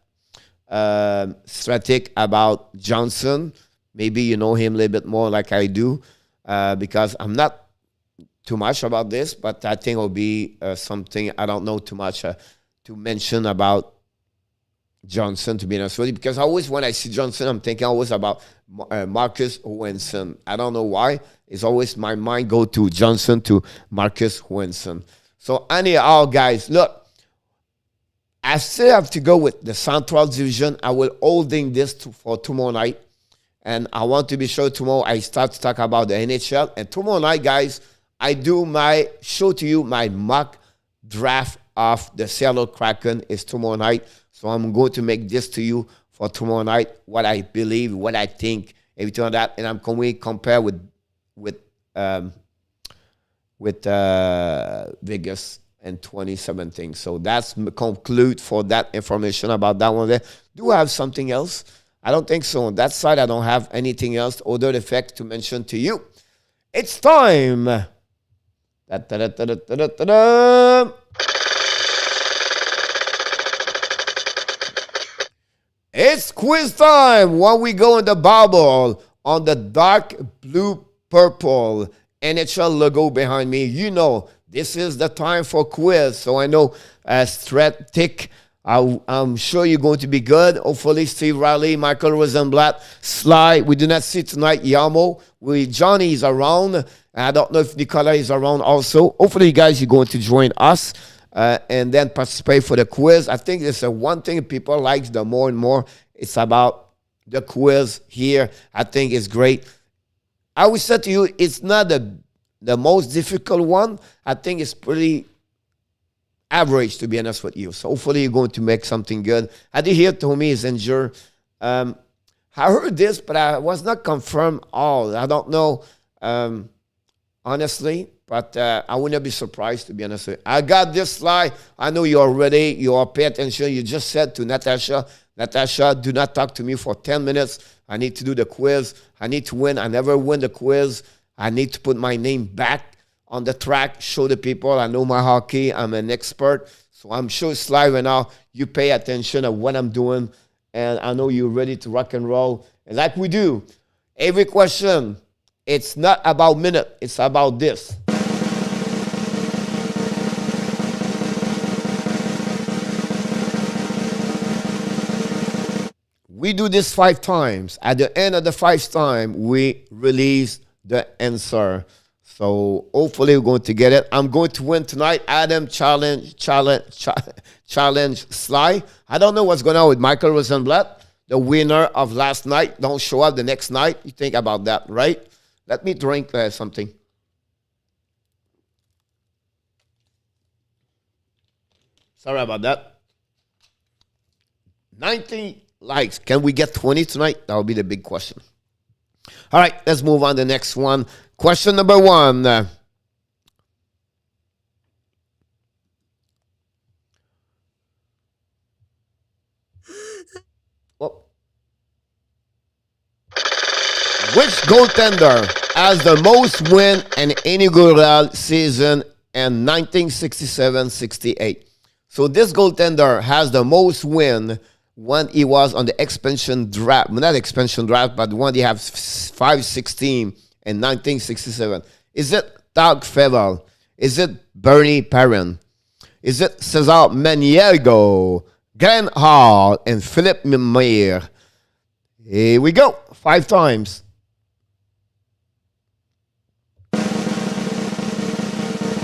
Strategic about Johnson. Maybe you know him a little bit more like I do, because I'm not too much about this, but I think it'll be something I don't know too much to mention about Johnson, to be honest with you, because always when I see Johnson, I'm thinking always about Marcus Hohenson. I don't know why. It's always my mind go to Johnson to Marcus Hohenson. So anyhow, guys, look, I still have to go with the Central Division. I will holding this for tomorrow night. And I want to be sure tomorrow I start to talk about the NHL. And tomorrow night, guys, I do show to you my mock draft of the Seattle Kraken is tomorrow night. So I'm going to make this to you for tomorrow night, what I believe, what I think, everything like that, and I'm going to compare with Vegas and 2017. So that's conclude for that information about that one there. Do I have something else? I don't think so. On that side, I don't have anything else other than fact to mention to you. It's time. It's quiz time. When we go in the bubble on the dark blue purple NHL logo behind me, you know this is the time for quiz. So I know Tick, I'm sure you're going to be good. Hopefully Steve Riley, Michael Rosenblatt, Sly. We do not see tonight Yamo. Johnny is around. I don't know if Nicola is around also. Hopefully you guys are going to join us and then participate for the quiz. I think it's one thing people like the more and more. It's about the quiz here. I think it's great. I would say to you, it's not the most difficult one. I think it's pretty average, to be honest with you. So hopefully you're going to make something good. I did hear Tommy is injured. I heard this, but I was not confirmed all. I don't know, honestly, but I would not be surprised, to be honest with you. I got this slide. I know you're ready. You are paying attention. You just said to Natasha, do not talk to me for 10 minutes. I need to do the quiz. I need to win. I never win the quiz. I need to put my name back on the track, show the people I know my hockey. I'm an expert. So I'm sure it's live right now. You pay attention to what I'm doing, and I know you're ready to rock and roll. And like we do, every question, it's not about minute. It's about this. We do this 5 times. At the end of the 5th time, we release the answer. So hopefully we're going to get it. I'm going to win tonight. Adam challenge Sly. I don't know what's going on with Michael Rosenblatt, the winner of last night. Don't show up the next night. You think about that, right? Let me drink something. Sorry about that. 90 likes. Can we get 20 tonight? That will be the big question. All right, let's move on to the next one. Question number 1. Which goaltender has the most win in any GOODROW season in 1967-68? So this goaltender has the most win when he was on the expansion draft. Not expansion draft, but when he had 516 in 1967. Is it Doug Febvre? Is it Bernie Perrin? Is it Cesar Maniego, Glenn Hall, and Philippe Meyer? Here we go. 5 times.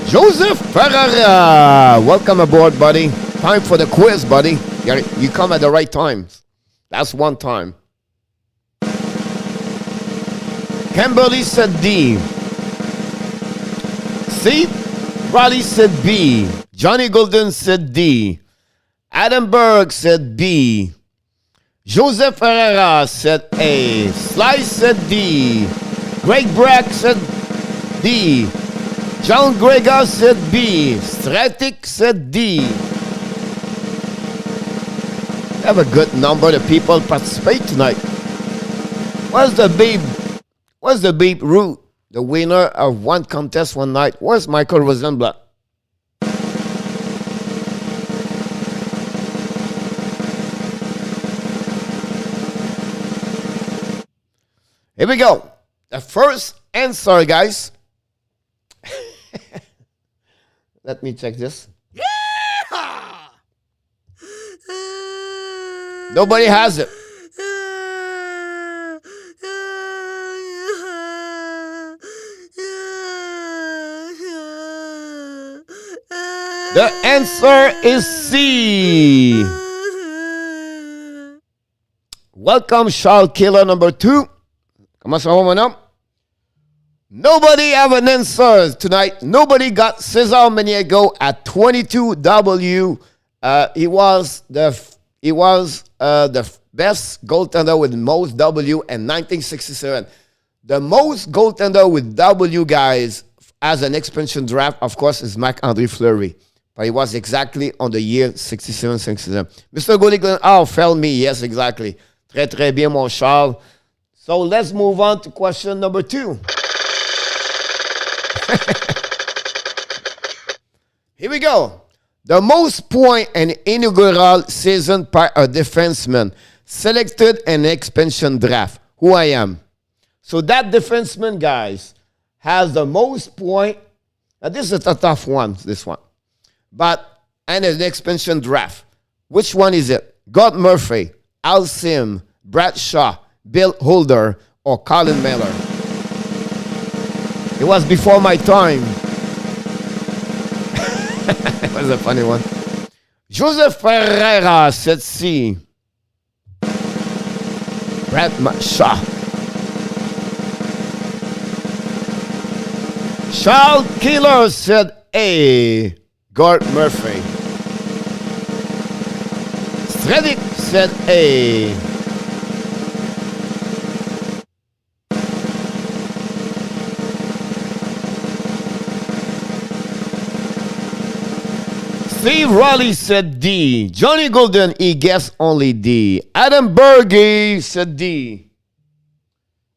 Joseph Ferreira. Welcome aboard, buddy. Time for the quiz, buddy. You come at the right time. That's 1 time. Kimberly said D. C. Riley said B. Johnny Golden said D. Adam Berg said B. Joseph Ferreira said A. Sly said D. Greg Brack said D. John Gregor said B. Stratic said D. Have a good number of people participate tonight. What's the Babe Ruth, the winner of 1 contest one night? Where's Michael Rosenblatt? Here we go. The first answer, guys. Let me check this. Yeah! Nobody has it. The answer is C. Welcome, Charles Killer number 2. Comment ça va, mon homme? Nobody have an answer tonight. Nobody got Cesar Maniego at 22W. He was the best goaltender with most W in 1967. The most goaltender with W, guys, as an expansion draft, of course, is Marc-André Fleury. But it was exactly on the year 67-67. Mr. Goldie, oh, fell me. Yes, exactly. Très, très bien, mon Charles. So let's move on to question number 2. Here we go. The most point in inaugural season by a defenseman selected in expansion draft. Who I am. So that defenseman, guys, has the most point. Now, this is a tough one, this one. But, and an expansion draft. Which one is it? God Murphy, Al Sim, Brad Shaw, Bill Holder, or Colin Miller? It was before my time. It was a funny one. Joseph Ferreira said C. Brad Shaw. Charles Keeler said A. Gord Murphy. Stredic said A. Steve Raleigh said D. Johnny Golden, he guessed only D. Adam Berge said D.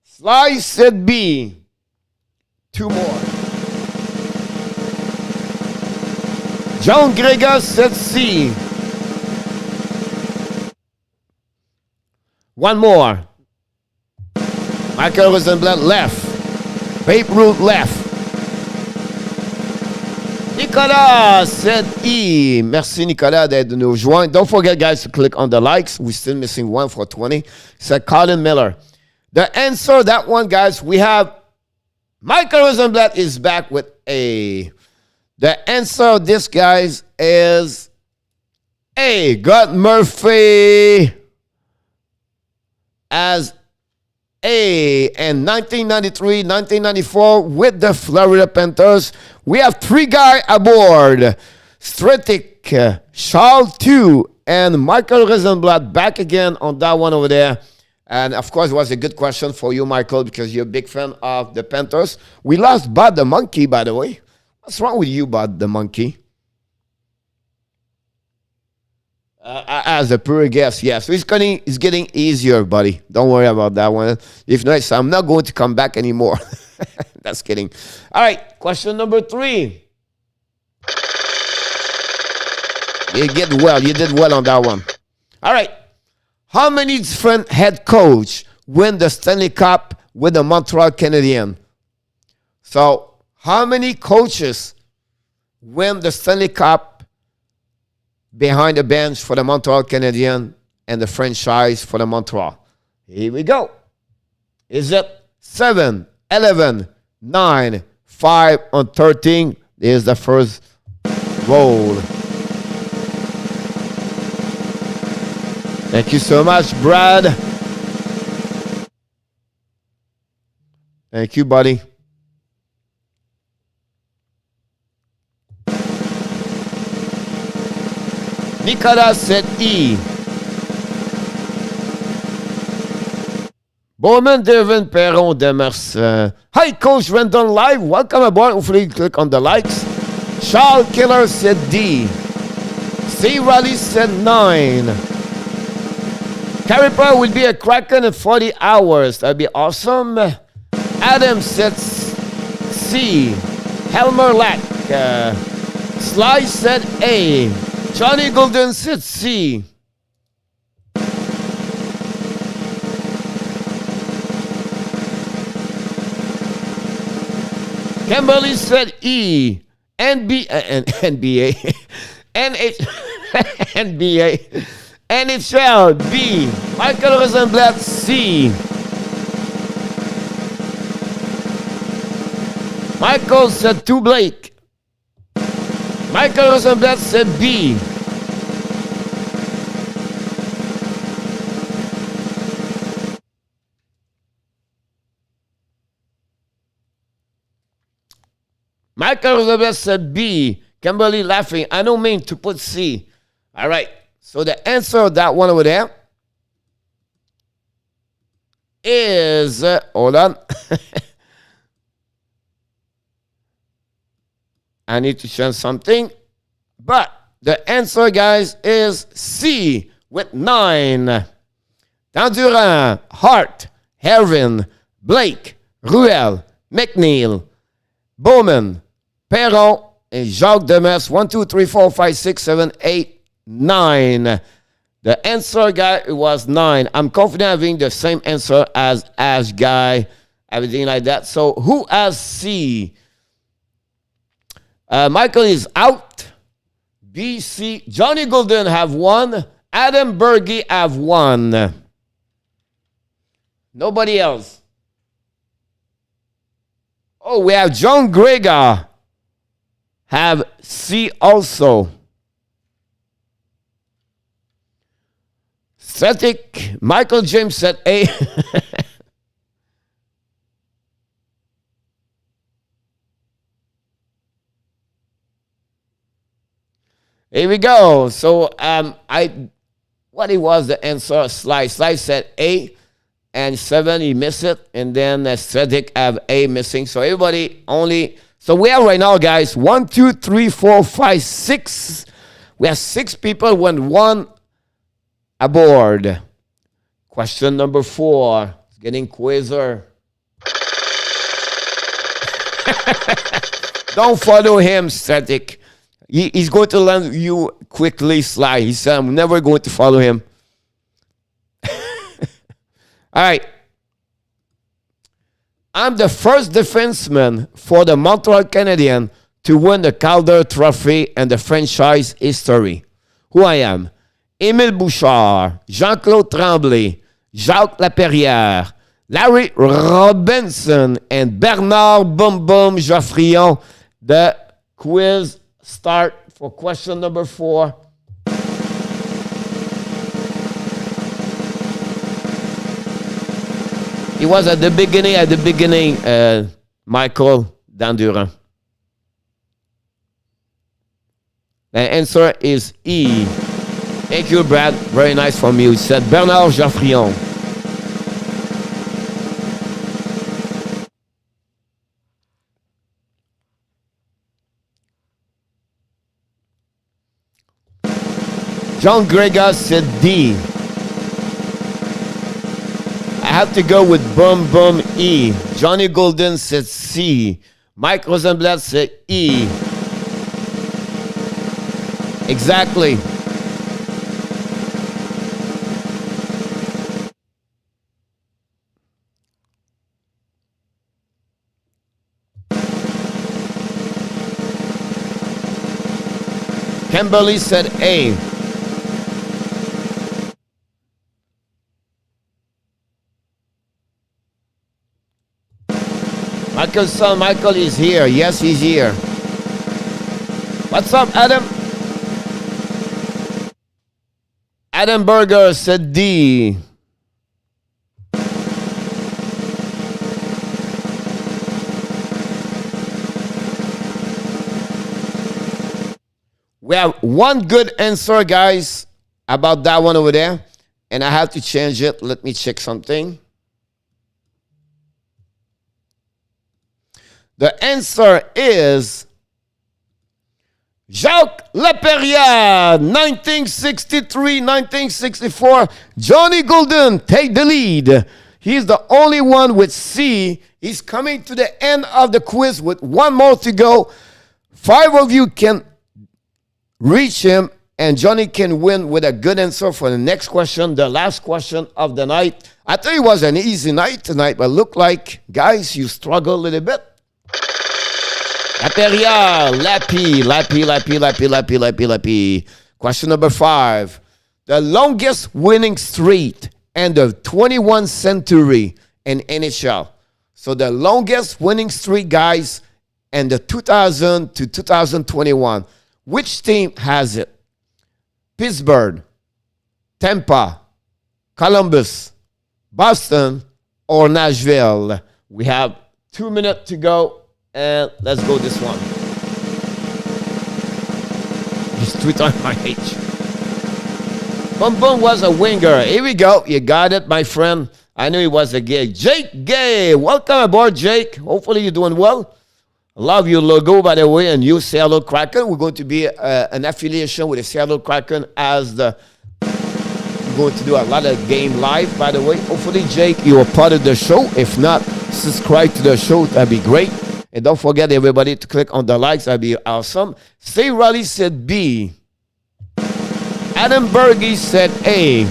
Sly said B. 2 more. John Gregor said C. 1 more. Michael Rosenblatt left. Babe Ruth left. Nicolas said E. Merci Nicolas de nous joindre. Don't forget, guys, to click on the likes. We're still missing 1 for 20. Said Colin Miller. The answer, that one, guys, we have Michael Rosenblatt is back with A. The answer of this, guys, is A. God Murphy as A. In 1993, 1994 with the Florida Panthers. We have 3 guys aboard. Stretic, Charles 2, and Michael Rosenblatt back again on that one over there. And, of course, it was a good question for you, Michael, because you're a big fan of the Panthers. We lost Bud the Monkey, by the way. What's wrong with you, Bud the Monkey? As a pure guess, yes. So it's getting easier, buddy. Don't worry about that one. If not, I'm not going to come back anymore. That's kidding. All right, question number 3. You did well on that one. All right. How many different head coach win the Stanley Cup with the Montreal Canadiens? So, how many coaches win the Stanley Cup behind the bench for the Montreal Canadiens and the franchise for the Montreal? Here we go. Is it 7, 11, 9, 5, or 13? Here's the first roll. Thank you so much, Brad. Thank you, buddy. Nicolas said E. Bowman, Devin, Perron, Demers. Hi, Coach Rendon Live. Welcome aboard. Hopefully, you click on the likes. Charles Killer said D. Steve Raleigh said 9. Carey Price will be a Kraken in 40 hours. That'd be awesome. Adam said C. Helmer Lack. Sly said A. Johnny Golden said C. Kimberly said E. NBA. NBA. NHL B. Michael Rosenblatt C. Michael said to Blake. Michael Rosenblatt said B. Michael Rosenblatt said B. Kimberly laughing. I don't mean to put C. All right. So the answer of that one over there is, hold on. I need to change something. But the answer, guys, is C with 9. Dandurand, Hart, Hervin, Blake, Ruel, McNeil, Bowman, Perron, and Jacques Demers. 1, 2, 3, 4, 5, 6, 7, 8, 9. The answer, guy, was 9. I'm confident having the same answer as Ash Guy, everything like that. So who has C? Michael is out. B, C. Johnny Golden have 1. Adam Berge have 1. Nobody else. Oh, we have John Gregor have C also. Static, Michael James said A. Here we go. So what it was the answer? Slice said A, and 7 he missed it, and then Static have A missing. So everybody only. So we have right now, guys, 1, 2, 3, 4, 5, 6. We have 6 people when 1 aboard. Question number 4. It's getting quizzer. Don't follow him, Static. He's going to learn you quickly slide. He said, I'm never going to follow him. All right. I'm the first defenseman for the Montreal Canadiens to win the Calder Trophy and the franchise history. Who I am? Émile Bouchard, Jean-Claude Tremblay, Jacques Laperrière, Larry Robinson, and Bernard Boom Boom Geoffrion. The quiz start for question number 4. It was at the beginning, Michael Dandurand. The answer is E. Thank you, Brad. Very nice from you. He said Bernard Geoffrion. John Gregor said D. I have to go with Boom Boom E. Johnny Golden said C. Mike Rosenblatt said E. Exactly. Kimberly said A. Michael's son, Michael is here. Yes, he's here. What's up, Adam? Adam Berger said D. We have one good answer, guys, about that one over there. And I have to change it. Let me check something. The answer is Jacques Laperrière, 1963, 1964. Johnny Golden, take the lead. He's the only one with C. He's coming to the end of the quiz with one more to go. 5 of you can reach him, and Johnny can win with a good answer for the next question, the last question of the night. I thought it was an easy night tonight, but look like, guys, you struggle a little bit. Laperrière, Lappy. Question number 5. The longest winning streak in the 21st century in NHL. So the longest winning streak, guys, in the 2000 to 2021. Which team has it? Pittsburgh, Tampa, Columbus, Boston, or Nashville? We have 2 minutes to go. And let's go this one. He's 3 times my age. Boom Boom was a winger. Here we go. You got it, my friend. I knew he was a gay. Jake Gay, welcome aboard, Jake. Hopefully you're doing well. Love your logo, by the way, and you Seattle Kraken. We're going to be an affiliation with the Seattle Kraken as the... We're going to do a lot of game live, by the way. Hopefully, Jake, you are part of the show. If not, subscribe to the show. That'd be great. And don't forget, everybody, to click on the likes. That'd be awesome. Stay Raleigh said B. Adam Berge said A.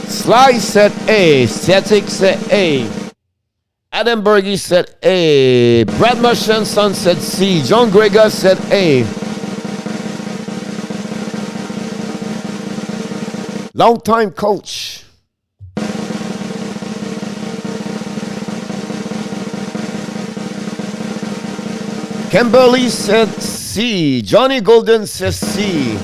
Sly said A. Static said A. Adam Berge said A. Brad Marchanson said C. John Gregor said A. Long-time coach. Kimberly said C. Johnny Golden says C.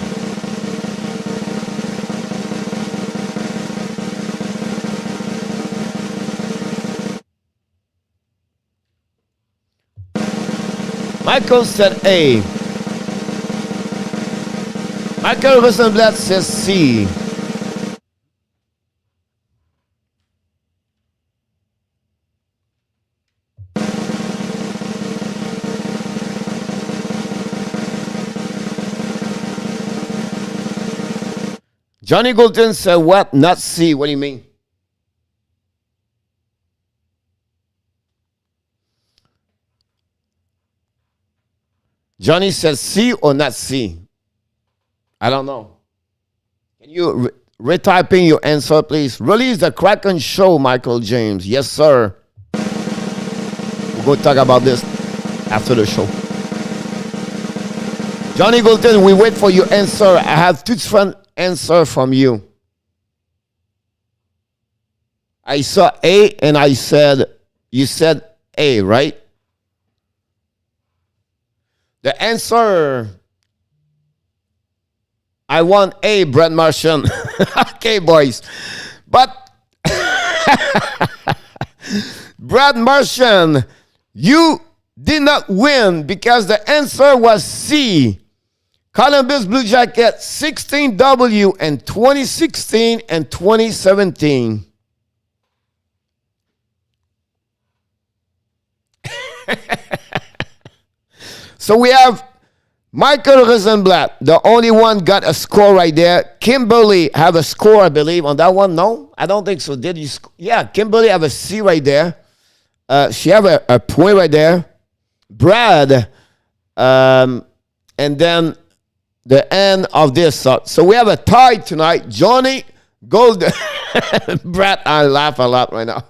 Michael said A. Michael Rosenblatt says C. Johnny Golden said what? Not C. What do you mean? Johnny says C or not C? I don't know. Can you retyping your answer, please? Release the Kraken show, Michael James. Yes, sir. We're going to talk about this after the show. Johnny Golden, we wait for your answer. I have two different answers from you. I saw A and I said, you said A, right? The answer, I want A, Brett Martian. Okay, boys. But, Brad Martian, you did not win because the answer was C. Columbus Blue Jackets 16W in 2016 and 2017. So we have Michael Rosenblatt, the only one got a score right there. Kimberly have a score, I believe, on that one. No, I don't think so. Did you? Yeah, Kimberly have a C right there. She have a point right there. Brad, and then the end of this. So we have a tie tonight. Johnny Gold. Brad, I laugh a lot right now.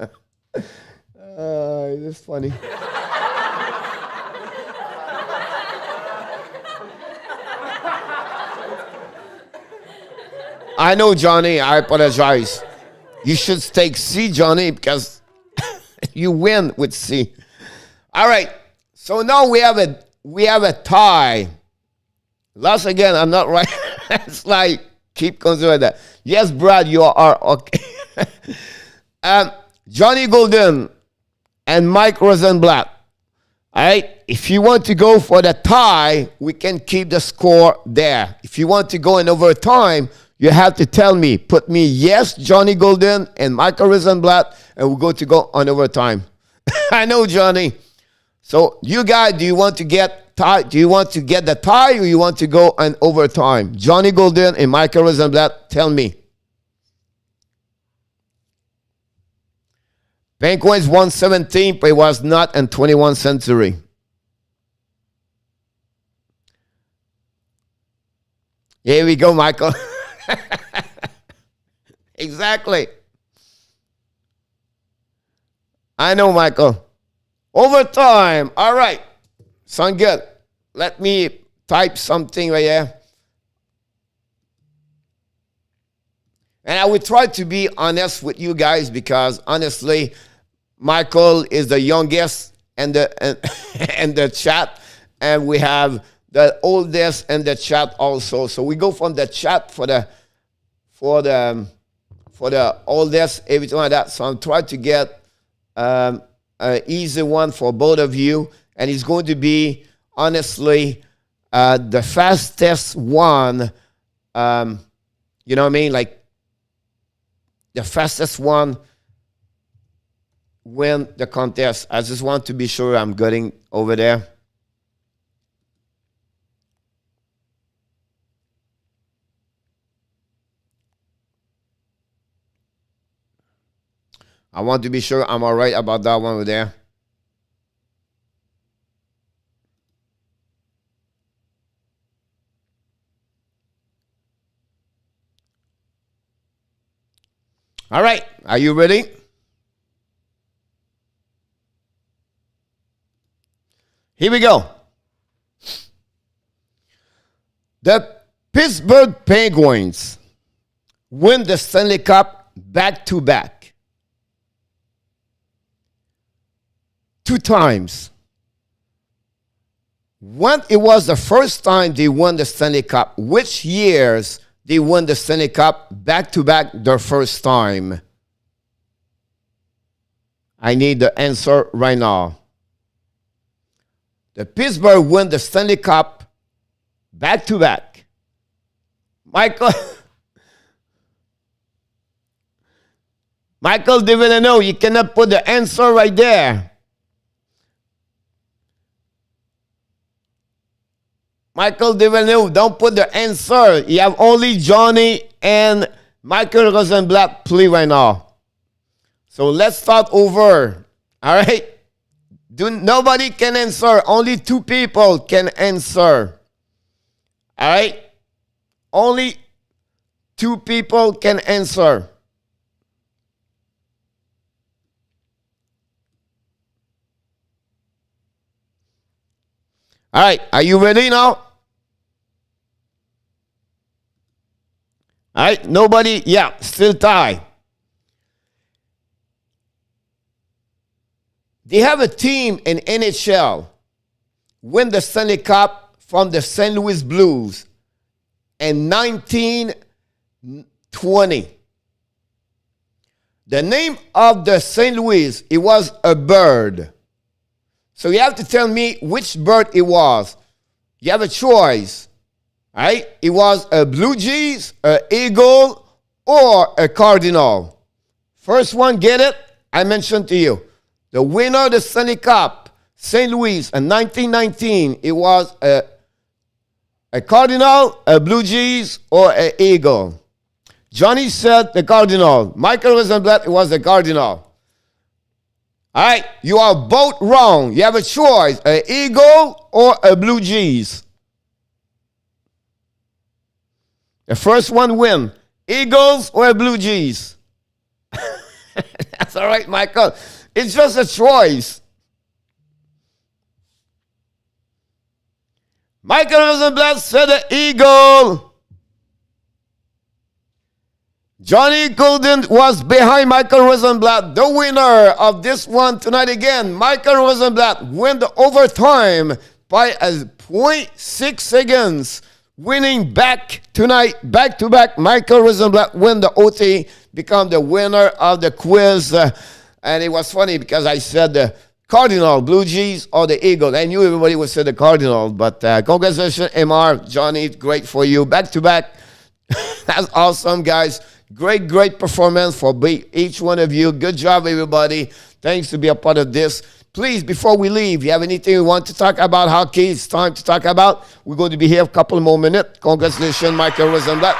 It's funny. I know, Johnny. I apologize. You should take C, Johnny, because you win with C. All right. So now we have a tie. Once again, I'm not right. It's like keep considering that. Yes, Brad, you are okay. Johnny Golden and Mike Rosenblatt. All right. If you want to go for the tie, we can keep the score there. If you want to go in overtime, you have to tell me, put me yes, Johnny Golden and Michael Rosenblatt, and we're going to go on overtime. I know, Johnny. So you guys, do you want to get tie? Do you want to get the tie or you want to go on overtime? Johnny Golden and Michael Rosenblatt, tell me. Penguins won 17, but it was not in 21st century. Here we go, Michael. Exactly. I know, Michael. Overtime. All right. Sound good. Let me type something right here. And I will try to be honest with you guys because honestly, Michael is the youngest in the chat, and we have the oldest in the chat also. So we go from the chat for the oldest, everything like that. So I'm trying to get an easy one for both of you, and it's going to be honestly the fastest one. You know what I mean? Like the fastest one win the contest. I just want to be sure I'm getting over there. I want to be sure I'm all right about that one over there. All right, are you ready? Here we go. The Pittsburgh Penguins win the Stanley Cup back-to-back. 2 times. When it was the first time they won the Stanley Cup, which years they won the Stanley Cup back-to-back their first time? I need the answer right now. The Pittsburgh won the Stanley Cup back-to-back. Michael didn't know. You cannot put the answer right there. Michael Devenu, don't put the answer. You have only Johnny and Michael Rosenblatt play right now. So let's start over. All right? Nobody can answer. Only 2 people can answer. All right? Only 2 people can answer. All right, are you ready now? All right, nobody, yeah, still tie. They have a team in NHL win the Stanley Cup from the St. Louis Blues in 1920. The name of the St. Louis, it was a bird. So you have to tell me which bird it was. You have a choice. All right? It was a blue jays, an eagle, or a cardinal. First one, get it? I mentioned to you. The winner of the Stanley Cup, St. Louis, in 1919, it was a cardinal, a blue jays, or an eagle. Johnny said the cardinal. Michael Rosenblatt, it was the cardinal. All right, you are both wrong. You have a choice, an eagle or a blue jays. The first one win, Eagles or a blue jays. That's all right, Michael. It's just a choice. Michael Rosenblatt said the eagle. Johnny Golden was behind Michael Rosenblatt, the winner of this one tonight again. Michael Rosenblatt win the overtime by a 0.6 seconds, winning back tonight, back-to-back. Michael Rosenblatt win the OT, become the winner of the quiz. And it was funny because I said the Cardinal, Blue Jays, or the Eagle. I knew everybody would say the Cardinal, but congratulations, MR, Johnny, great for you. Back-to-back. That's awesome, guys. Great performance for each one of you. Good job, everybody. Thanks to be a part of this. Please, before we leave, you have anything you want to talk about hockey? It's time to talk about. We're going to be here a couple more minutes. Congratulations, Michael Rosenblatt.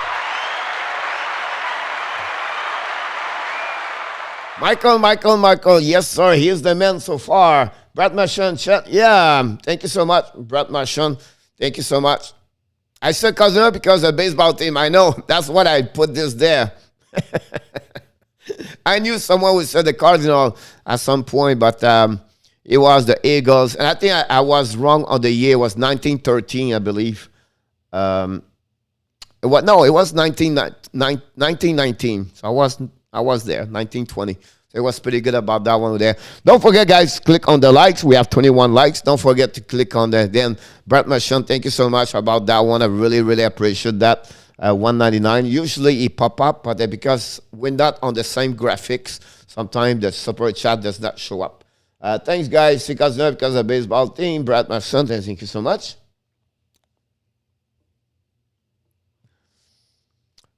Michael. Yes, sir. He is the man so far. Brad Marchand, chat. Yeah, thank you so much, Brad Marchand. Thank you so much. I said cousin because of the baseball team. I know. That's what I put this there. I knew someone would say the Cardinal at some point, but it was the Eagles. And I think I was wrong on the year. It was 1913, I believe. No, it was 1919. So I was there, 1920. So it was pretty good about that one there. Don't forget, guys, click on the likes. We have 21 likes. Don't forget to click on the then. Brad Marchand, thank you so much about that one. I really appreciate that. 199. Usually it pop up, but because we're not on the same graphics, sometimes the super chat does not show up. Thanks, guys. Because of the baseball team. Brad Marchand, thank you so much.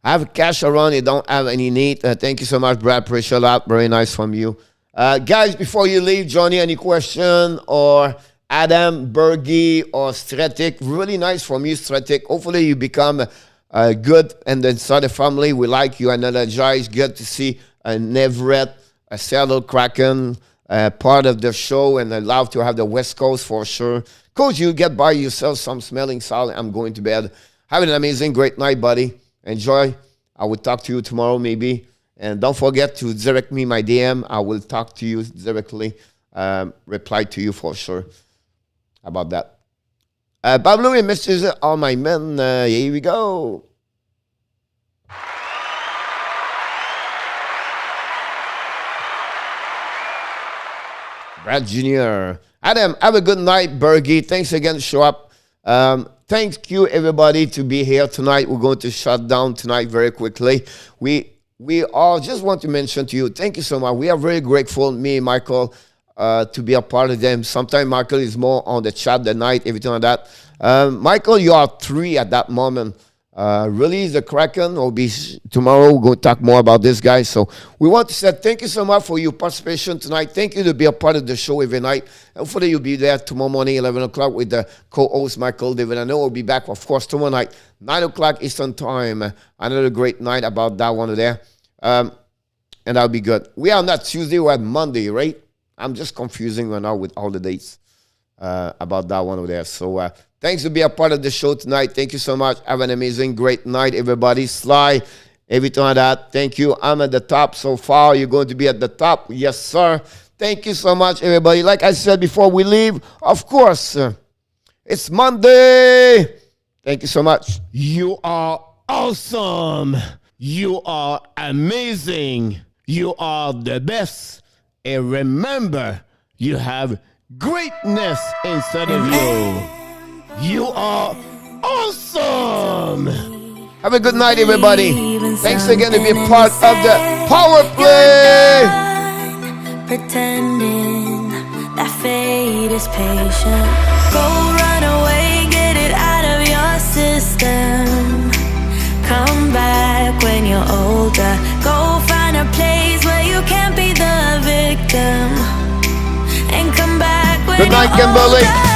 have cash around, you don't have any need. Thank you so much, Brad. Appreciate that. Very nice from you. Guys, before you leave, Johnny, any question? Or Adam, Bergie, or Stretic? Really nice from you, Stretic. Hopefully you become good and then start a family. We like you and energized. Good to see Neverett, a Seattle Kraken, part of the show, and I love to have the West Coast for sure. Coach, you get by yourself some smelling salad. I'm going to bed. Have an amazing, great night, buddy. Enjoy. I will talk to you tomorrow maybe. And don't forget to direct me my DM. I will talk to you directly. Reply to you for sure about that. Pablo and Mr. All my men. Here we go. Brad Jr. Adam, have a good night, Bergie. Thanks again, show up. Thank you, everybody, to be here tonight. We're going to shut down tonight very quickly. We all just want to mention to you, thank you so much. We are very grateful, me and Michael, to be a part of them. Sometimes Michael is more on the chat the night, everything like that. Michael, you are 3 at that moment. Release the Kraken will be tomorrow. We're going to talk more about this, guys. So we want to say thank you so much for your participation tonight. Thank you to be a part of the show every night. Hopefully you'll be there tomorrow morning, 11 o'clock with the co-host Michael David. I know we'll be back, of course, tomorrow night, 9 o'clock Eastern time. Another great night about that one there. And that'll be good. We are not Tuesday, we're at Monday, right? I'm just confusing right now with all the dates about that one over there. So thanks to be a part of the show tonight. Thank you so much. Have an amazing, great night, everybody. Sly, everything like that. Thank you. I'm at the top so far. You're going to be at the top. Yes, sir. Thank you so much, everybody. Like I said before we leave, of course, it's Monday. Thank you so much. You are awesome. You are amazing. You are the best. And remember, you have greatness inside of you. You are awesome. Have a good night, everybody. Thanks again to be a part of the Power Play. Pretending that fate is patient. Go run away, get it out of your system. Come back when you're older. Go find a place where you can't be the victim. And come back when Good night, you're Kimberly. older.